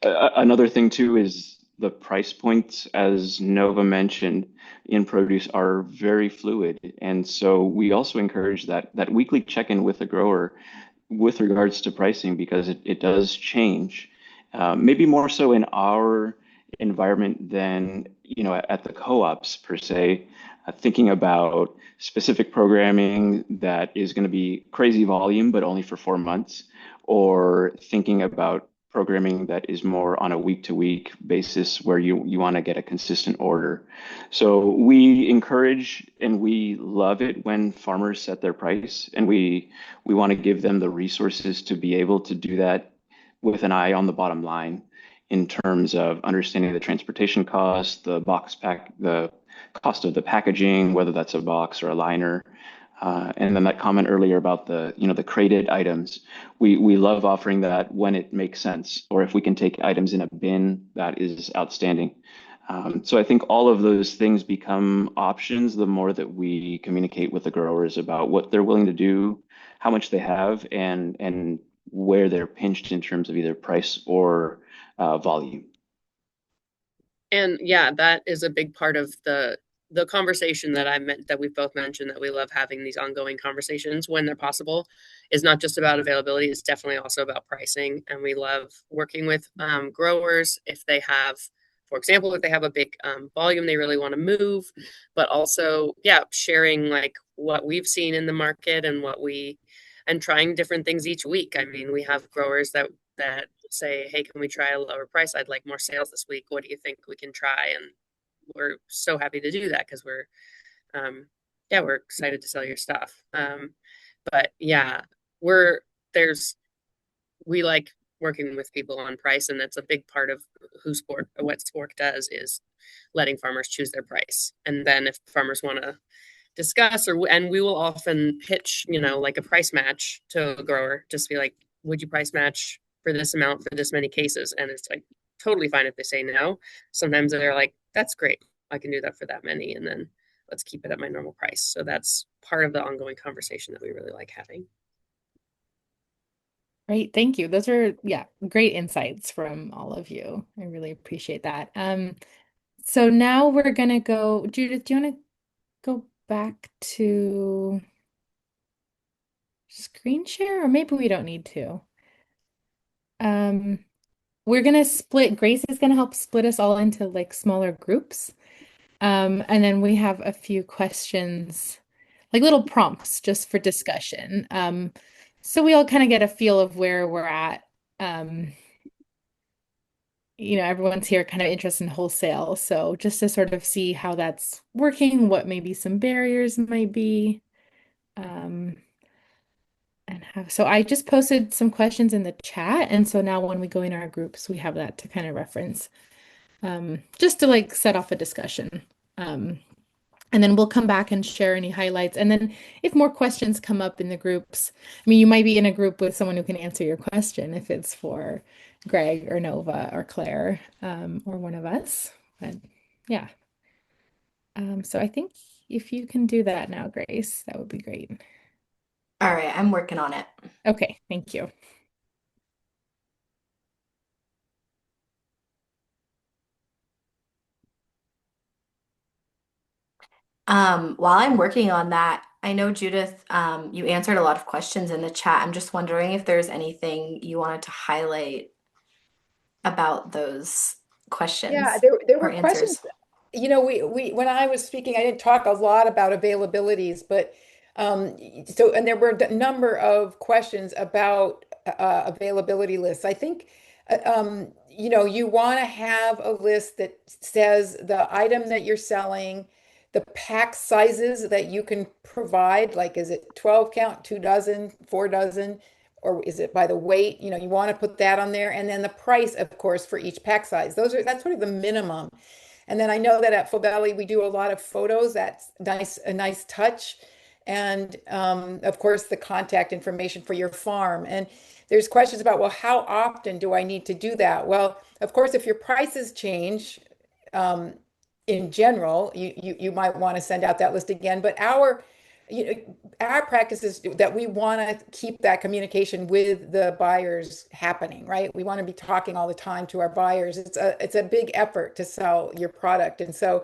Another thing too is the price points, as Nova mentioned, in produce are very fluid. And so we also encourage that weekly check-in with the grower with regards to pricing, because it does change, maybe more so in our environment than at the co-ops per se. Thinking about specific programming that is going to be crazy volume but only for 4 months, or thinking about programming that is more on a week-to-week basis where you want to get a consistent order. So we encourage and we love it when farmers set their price, and we want to give them the resources to be able to do that with an eye on the bottom line. in terms of understanding the transportation costs, the cost of the packaging, whether that's a box or a liner. And then that comment earlier about the crated items, we love offering that when it makes sense, or if we can take items in a bin, that is outstanding. So I think all of those things become options the more that we communicate with the growers about what they're willing to do, how much they have, and where they're pinched in terms of either price or volume. And yeah, that is a big part of the conversation that I meant that we've both mentioned, that we love having these ongoing conversations when they're possible, is not just about availability, it's definitely also about pricing. And we love working with growers if they have, for example, if they have a big volume they really want to move, but also, yeah, sharing like what we've seen in the market and trying different things each week. I mean, we have growers that say, hey, can we try a lower price? I'd like more sales this week. What do you think we can try? And we're so happy to do that because we're excited to sell your stuff. But yeah, we're there's we like working with people on price, and that's a big part of what Spork does, is letting farmers choose their price. And then if farmers want to discuss, and we will often pitch, like a price match to a grower, just be like, would you price match for this amount for this many cases? And it's like totally fine if they say no. Sometimes they're like, that's great, I can do that for that many, and then let's keep it at my normal price. So that's part of the ongoing conversation that we really like having. Great, thank you. Those are, yeah, great insights from all of you. I really appreciate that. So now we're gonna go, Judith, do you want to go back to screen share, or maybe we don't need to? We're gonna split, Grace is gonna help split us all into like smaller groups. And then we have a few questions, like little prompts just for discussion. So we all kind of get a feel of where we're at. Everyone's here kind of interested in wholesale. So just to sort of see how that's working, what maybe some barriers might be. So I just posted some questions in the chat. And so now when we go in our groups, we have that to kind of reference, just to like set off a discussion. And then we'll come back and share any highlights. And then if more questions come up in the groups, I mean, you might be in a group with someone who can answer your question if it's for Greg or Nova or Claire, or one of us. But yeah. So I think if you can do that now, Grace, that would be great. All right, I'm working on it. Okay, thank you. While I'm working on that, I know Judith, you answered a lot of questions in the chat. I'm just wondering if there's anything you wanted to highlight about those questions Yeah, there or were questions. answers. We when I was speaking, I didn't talk a lot about availabilities, but and there were a number of questions about availability lists. I think you want to have a list that says the item that you're selling, the pack sizes that you can provide, like is it 12 count, 2 dozen, 4 dozen, or is it by the weight? You want to put that on there, and then the price, of course, for each pack size. That's sort of the minimum. And then I know that at Full Valley we do a lot of photos. That's a nice touch. And of course, the contact information for your farm. And there's questions about, well, how often do I need to do that? Well, of course, if your prices change, in general, you might want to send out that list again. But our practice is that we want to keep that communication with the buyers happening, right? We want to be talking all the time to our buyers. It's a big effort to sell your product, and so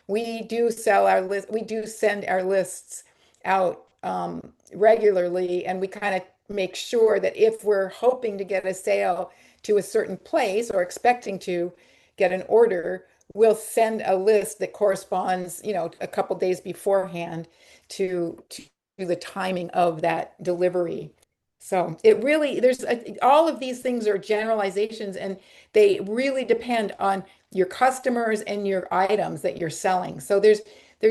we do sell our list. We do send our lists out regularly, and we kind of make sure that if we're hoping to get a sale to a certain place or expecting to get an order, we'll send a list that corresponds, a couple days beforehand to the timing of that delivery. So all of these things are generalizations, and they really depend on your customers and your items that you're selling. So there's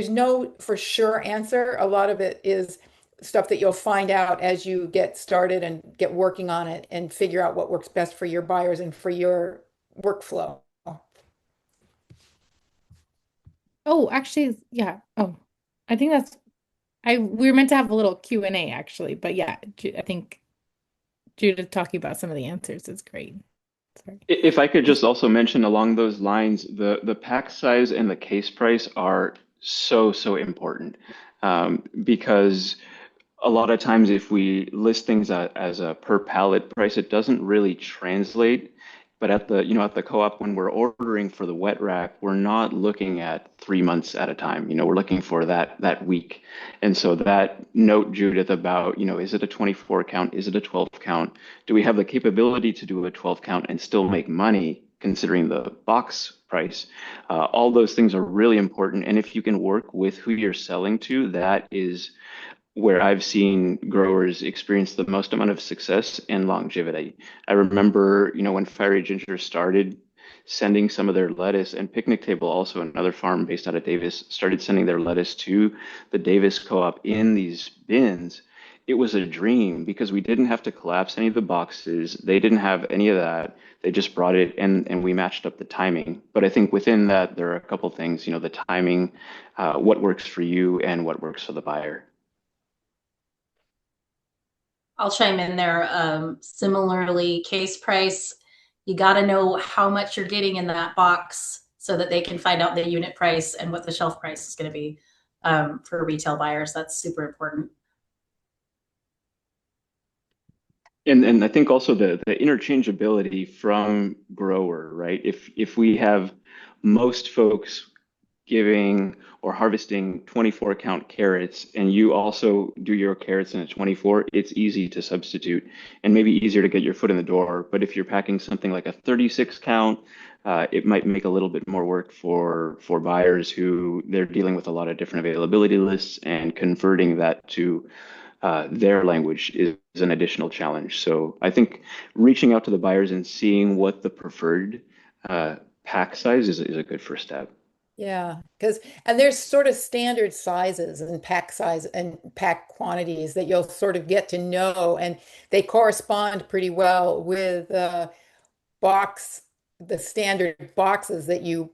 no for sure answer. A lot of it is stuff that you'll find out as you get started and get working on it and figure out what works best for your buyers and for your workflow? Oh, actually, yeah. Oh, I think we were meant to have a little Q&A actually, but yeah, I think Judith talking about some of the answers is great. Sorry. If I could just also mention along those lines, the pack size and the case price are so important, because a lot of times if we list things as a per pallet price, it doesn't really translate. But at the co-op, when we're ordering for the wet rack, we're not looking at 3 months at a time. We're looking for that week. And so that note, Judith, about, is it a 24 count? Is it a 12 count? Do we have the capability to do a 12 count and still make money considering the box price? All those things are really important. And if you can work with who you're selling to, that is where I've seen growers experience the most amount of success and longevity. I remember, when Fiery Ginger started sending some of their lettuce, and Picnic Table, also another farm based out of Davis, started sending their lettuce to the Davis Co-op in these bins. It was a dream because we didn't have to collapse any of the boxes. They didn't have any of that. They just brought it, and we matched up the timing. But I think within that, there are a couple things, the timing, what works for you and what works for the buyer. I'll chime in there. Similarly, case price, you got to know how much you're getting in that box so that they can find out the unit price and what the shelf price is going to be for retail buyers. That's super important. And I think also the interchangeability from grower, right? If we have most folks giving or harvesting 24 count carrots, and you also do your carrots in a 24, it's easy to substitute and maybe easier to get your foot in the door. But if you're packing something like a 36 count, it might make a little bit more work for buyers who they're dealing with a lot of different availability lists, and converting that to their language is an additional challenge. So I think reaching out to the buyers and seeing what the preferred pack size is a good first step. Yeah, and there's sort of standard sizes and pack size and pack quantities that you'll sort of get to know, and they correspond pretty well with the standard boxes that you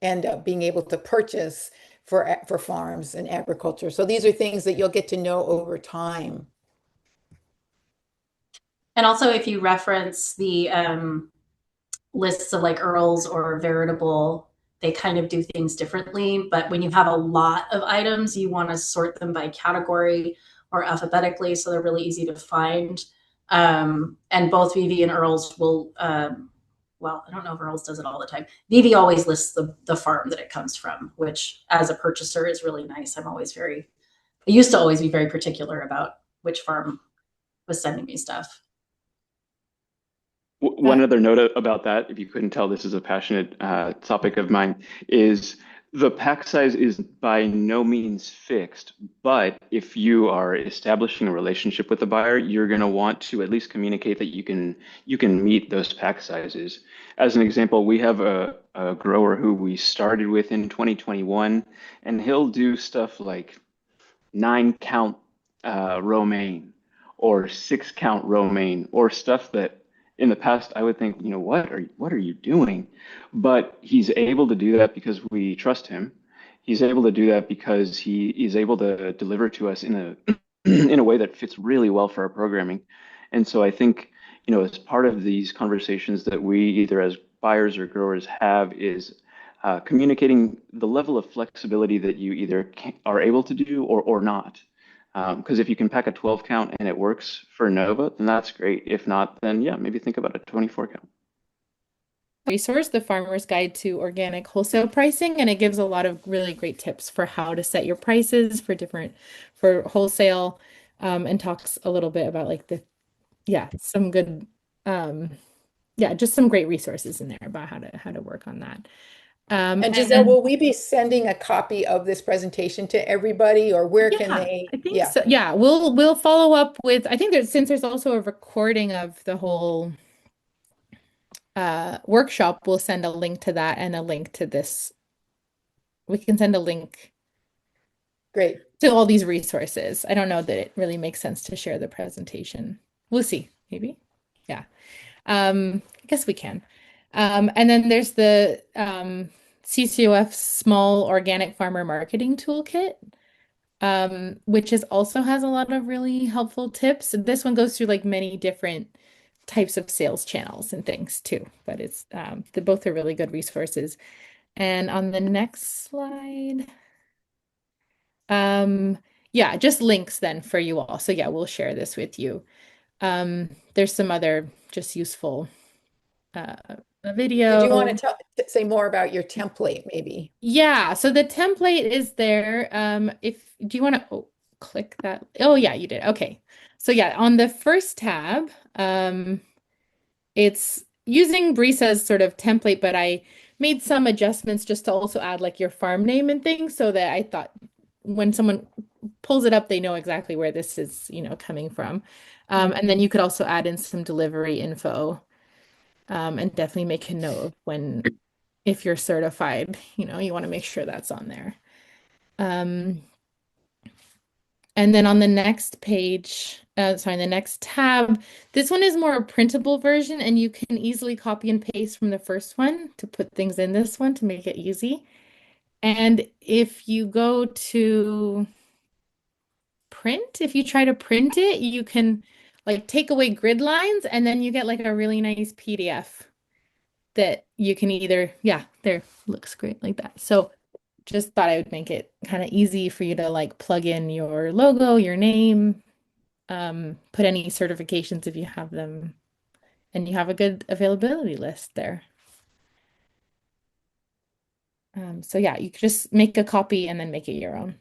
end up being able to purchase for farms and agriculture. So these are things that you'll get to know over time. And also, if you reference the lists of like Earls or Veritable, they kind of do things differently. But when you have a lot of items, you want to sort them by category or alphabetically, so they're really easy to find. And both Vivi and Earls will, well, I don't know if Earls does it all the time. Vivi always lists the farm that it comes from, which as a purchaser is really nice. I used to always be very particular about which farm was sending me stuff. One other note about that, if you couldn't tell, this is a passionate topic of mine, is the pack size is by no means fixed, but if you are establishing a relationship with the buyer, you're going to want to at least communicate that you can meet those pack sizes. As an example, we have a grower who we started with in 2021, and he'll do stuff like 9 count romaine or 6 count romaine, or stuff that in the past, I would think, what are you doing? But he's able to do that because we trust him. He's able to do that because he is able to deliver to us in a in a way that fits really well for our programming. And so I think, as part of these conversations that we either as buyers or growers have is communicating the level of flexibility that you either are able to do or not. Because if you can pack a 12 count and it works for Nova, then that's great. If not, then yeah, maybe think about a 24 count. Resource, the Farmer's Guide to Organic Wholesale Pricing, and it gives a lot of really great tips for how to set your prices for wholesale, and talks a little bit about like some good, just some great resources in there about how to work on that. And Gisele, will we be sending a copy of this presentation to everybody, or where can they? I think so. Yeah, we'll follow up with, I think since there's also a recording of the whole workshop, we'll send a link to that and a link to this. We can send a link. Great. To all these resources. I don't know that it really makes sense to share the presentation. We'll see, maybe. Yeah. I guess we can. And then there's the CCOF Small Organic Farmer Marketing Toolkit, which is also has a lot of really helpful tips. This one goes through like many different types of sales channels and things too, but it's they both are really good resources. And on the next slide, yeah, just links then for you all. So yeah, we'll share this with you. There's some other just useful a Did you want video. to say more about your template, maybe? Yeah, so the template is there. If do you want to click that? Oh yeah, you did. Okay. So yeah, on the first tab, it's using Brisa's sort of template, but I made some adjustments just to also add like your farm name and things so that I thought when someone pulls it up, they know exactly where this is, coming from. And then you could also add in some delivery info, and definitely make a note of if you're certified, you want to make sure that's on there. And then on the next page, sorry, the next tab, this one is more a printable version, and you can easily copy and paste from the first one to put things in this one to make it easy. And if you go to print, if you try to print it, you can like take away grid lines, and then you get like a really nice PDF that you can either, yeah, there, looks great like that. So just thought I would make it kind of easy for you to like plug in your logo, your name, put any certifications if you have them, and you have a good availability list there. So yeah, you could just make a copy and then make it your own.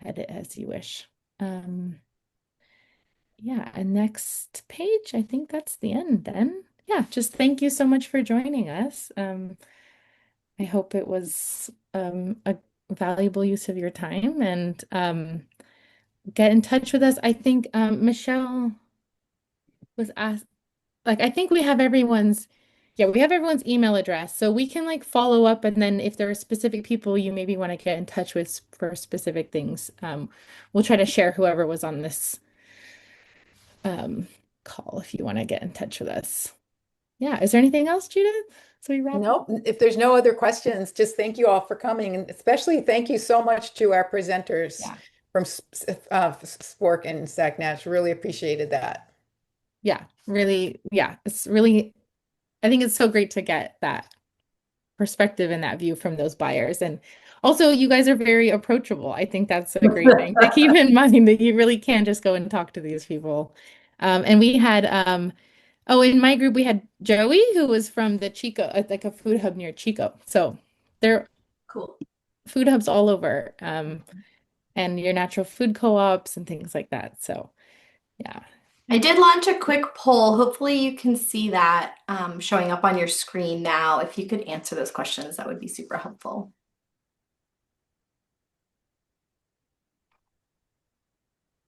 Edit as you wish. Yeah, and next page, I think that's the end then. Yeah, just thank you so much for joining us. I hope it was a valuable use of your time, and get in touch with us. I think Michelle was asked, like, I think we have everyone's, yeah, we have everyone's email address. So we can like follow up, and then if there are specific people you maybe want to get in touch with for specific things, we'll try to share whoever was on this call if you want to get in touch with us. Yeah, is there anything else, Judith? So we wrap up? Nope. If there's no other questions, just thank you all for coming. And especially thank you so much to our presenters Yeah. from Spork and Sac Nat. Really appreciated that. Yeah, really, yeah, it's really, I think it's so great to get that perspective and that view from those buyers. And also, you guys are very approachable. I think that's a great thing to keep in mind that you really can just go and talk to these people. And we had, oh, in my group, we had Joey, who was from the Chico, like a food hub near Chico. So there are Cool. food hubs all over, and your natural food co-ops and things like that. So yeah. I did launch a quick poll. Hopefully you can see that showing up on your screen now. If you could answer those questions, that would be super helpful.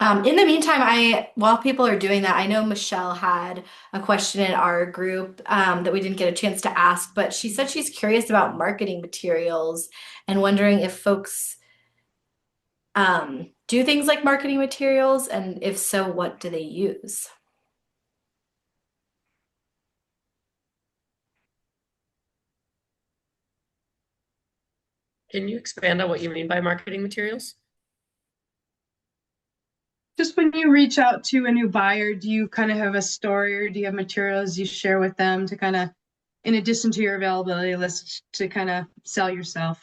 In the meantime, while people are doing that, I know Michelle had a question in our group that we didn't get a chance to ask, but she said she's curious about marketing materials and wondering if folks do things like marketing materials, and if so, what do they use? Can you expand on what you mean by marketing materials? Just when you reach out to a new buyer, do you kind of have a story, or do you have materials you share with them to kind of, in addition to your availability list, to kind of sell yourself?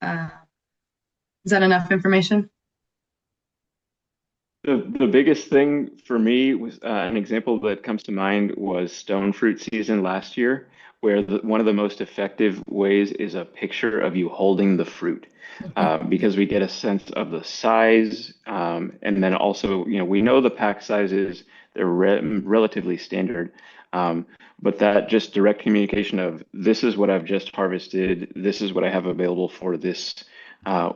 Is that enough information? The biggest thing for me was an example that comes to mind was stone fruit season last year, where one of the most effective ways is a picture of you holding the fruit, because we get a sense of the size, and then also, we know the pack sizes, they're relatively standard, but that just direct communication of this is what I've just harvested, this is what I have available for this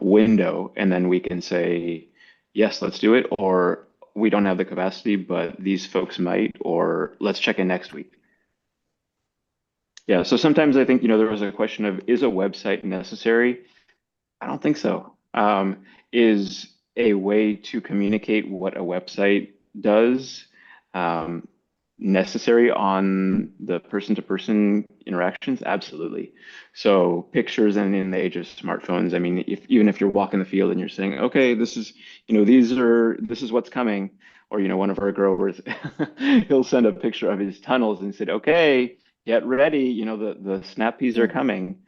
window, and then we can say, yes, let's do it, or we don't have the capacity, but these folks might, or let's check in next week. Yeah, so sometimes I think, there was a question of, is a website necessary? I don't think so. Is a way to communicate what a website does necessary on the person-to-person interactions, absolutely. So pictures, and in the age of smartphones, I mean, even if you're walking the field and you're saying, okay, this is, this is what's coming, or, one of our growers, he'll send a picture of his tunnels and said, okay, get ready, the snap peas are coming.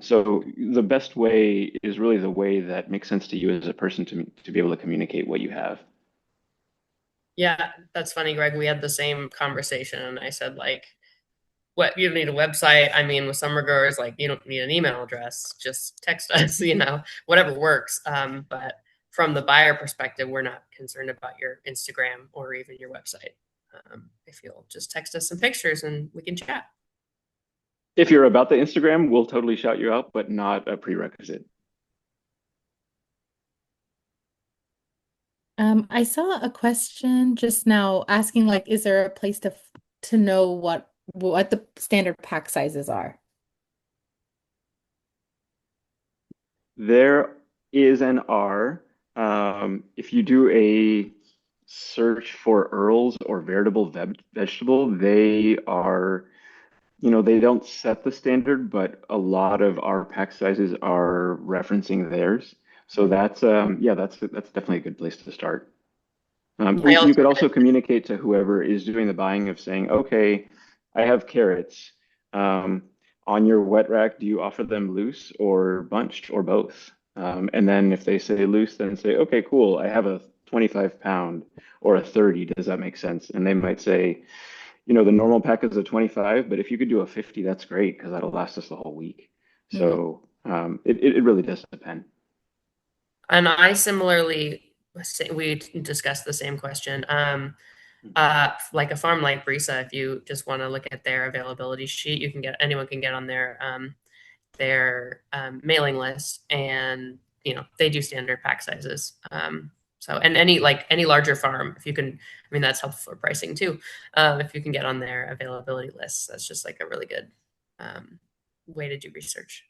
So the best way is really the way that makes sense to you as a person to be able to communicate what you have. Yeah, that's funny, Greg. We had the same conversation, and I said, like, what, you don't need a website. I mean, with summer growers, like, you don't need an email address, just text us, whatever works. But from the buyer perspective, we're not concerned about your Instagram or even your website. If you'll just text us some pictures and we can chat. If you're about the Instagram, we'll totally shout you out, but not a prerequisite. I saw a question just now asking, like, is there a place to know what the standard pack sizes are? There is an R. If you do a search for earls or veritable vegetable, they are, they don't set the standard, but a lot of our pack sizes are referencing theirs. So that's definitely a good place to start. You could also communicate to whoever is doing the buying of saying, okay, I have carrots. On your wet rack, do you offer them loose or bunched or both? And then if they say loose, then say, okay, cool, I have a 25-pound or a 30. Does that make sense? And they might say, the normal pack is a 25, but if you could do a 50, that's great because that'll last us the whole week. So it really does depend. And I similarly, we discussed the same question. Like a farm like Brisa, if you just want to look at their availability sheet, anyone can get on their mailing list, and they do standard pack sizes. So, and any larger farm, if you can, I mean, that's helpful for pricing too. If you can get on their availability list, that's just like a really good way to do research.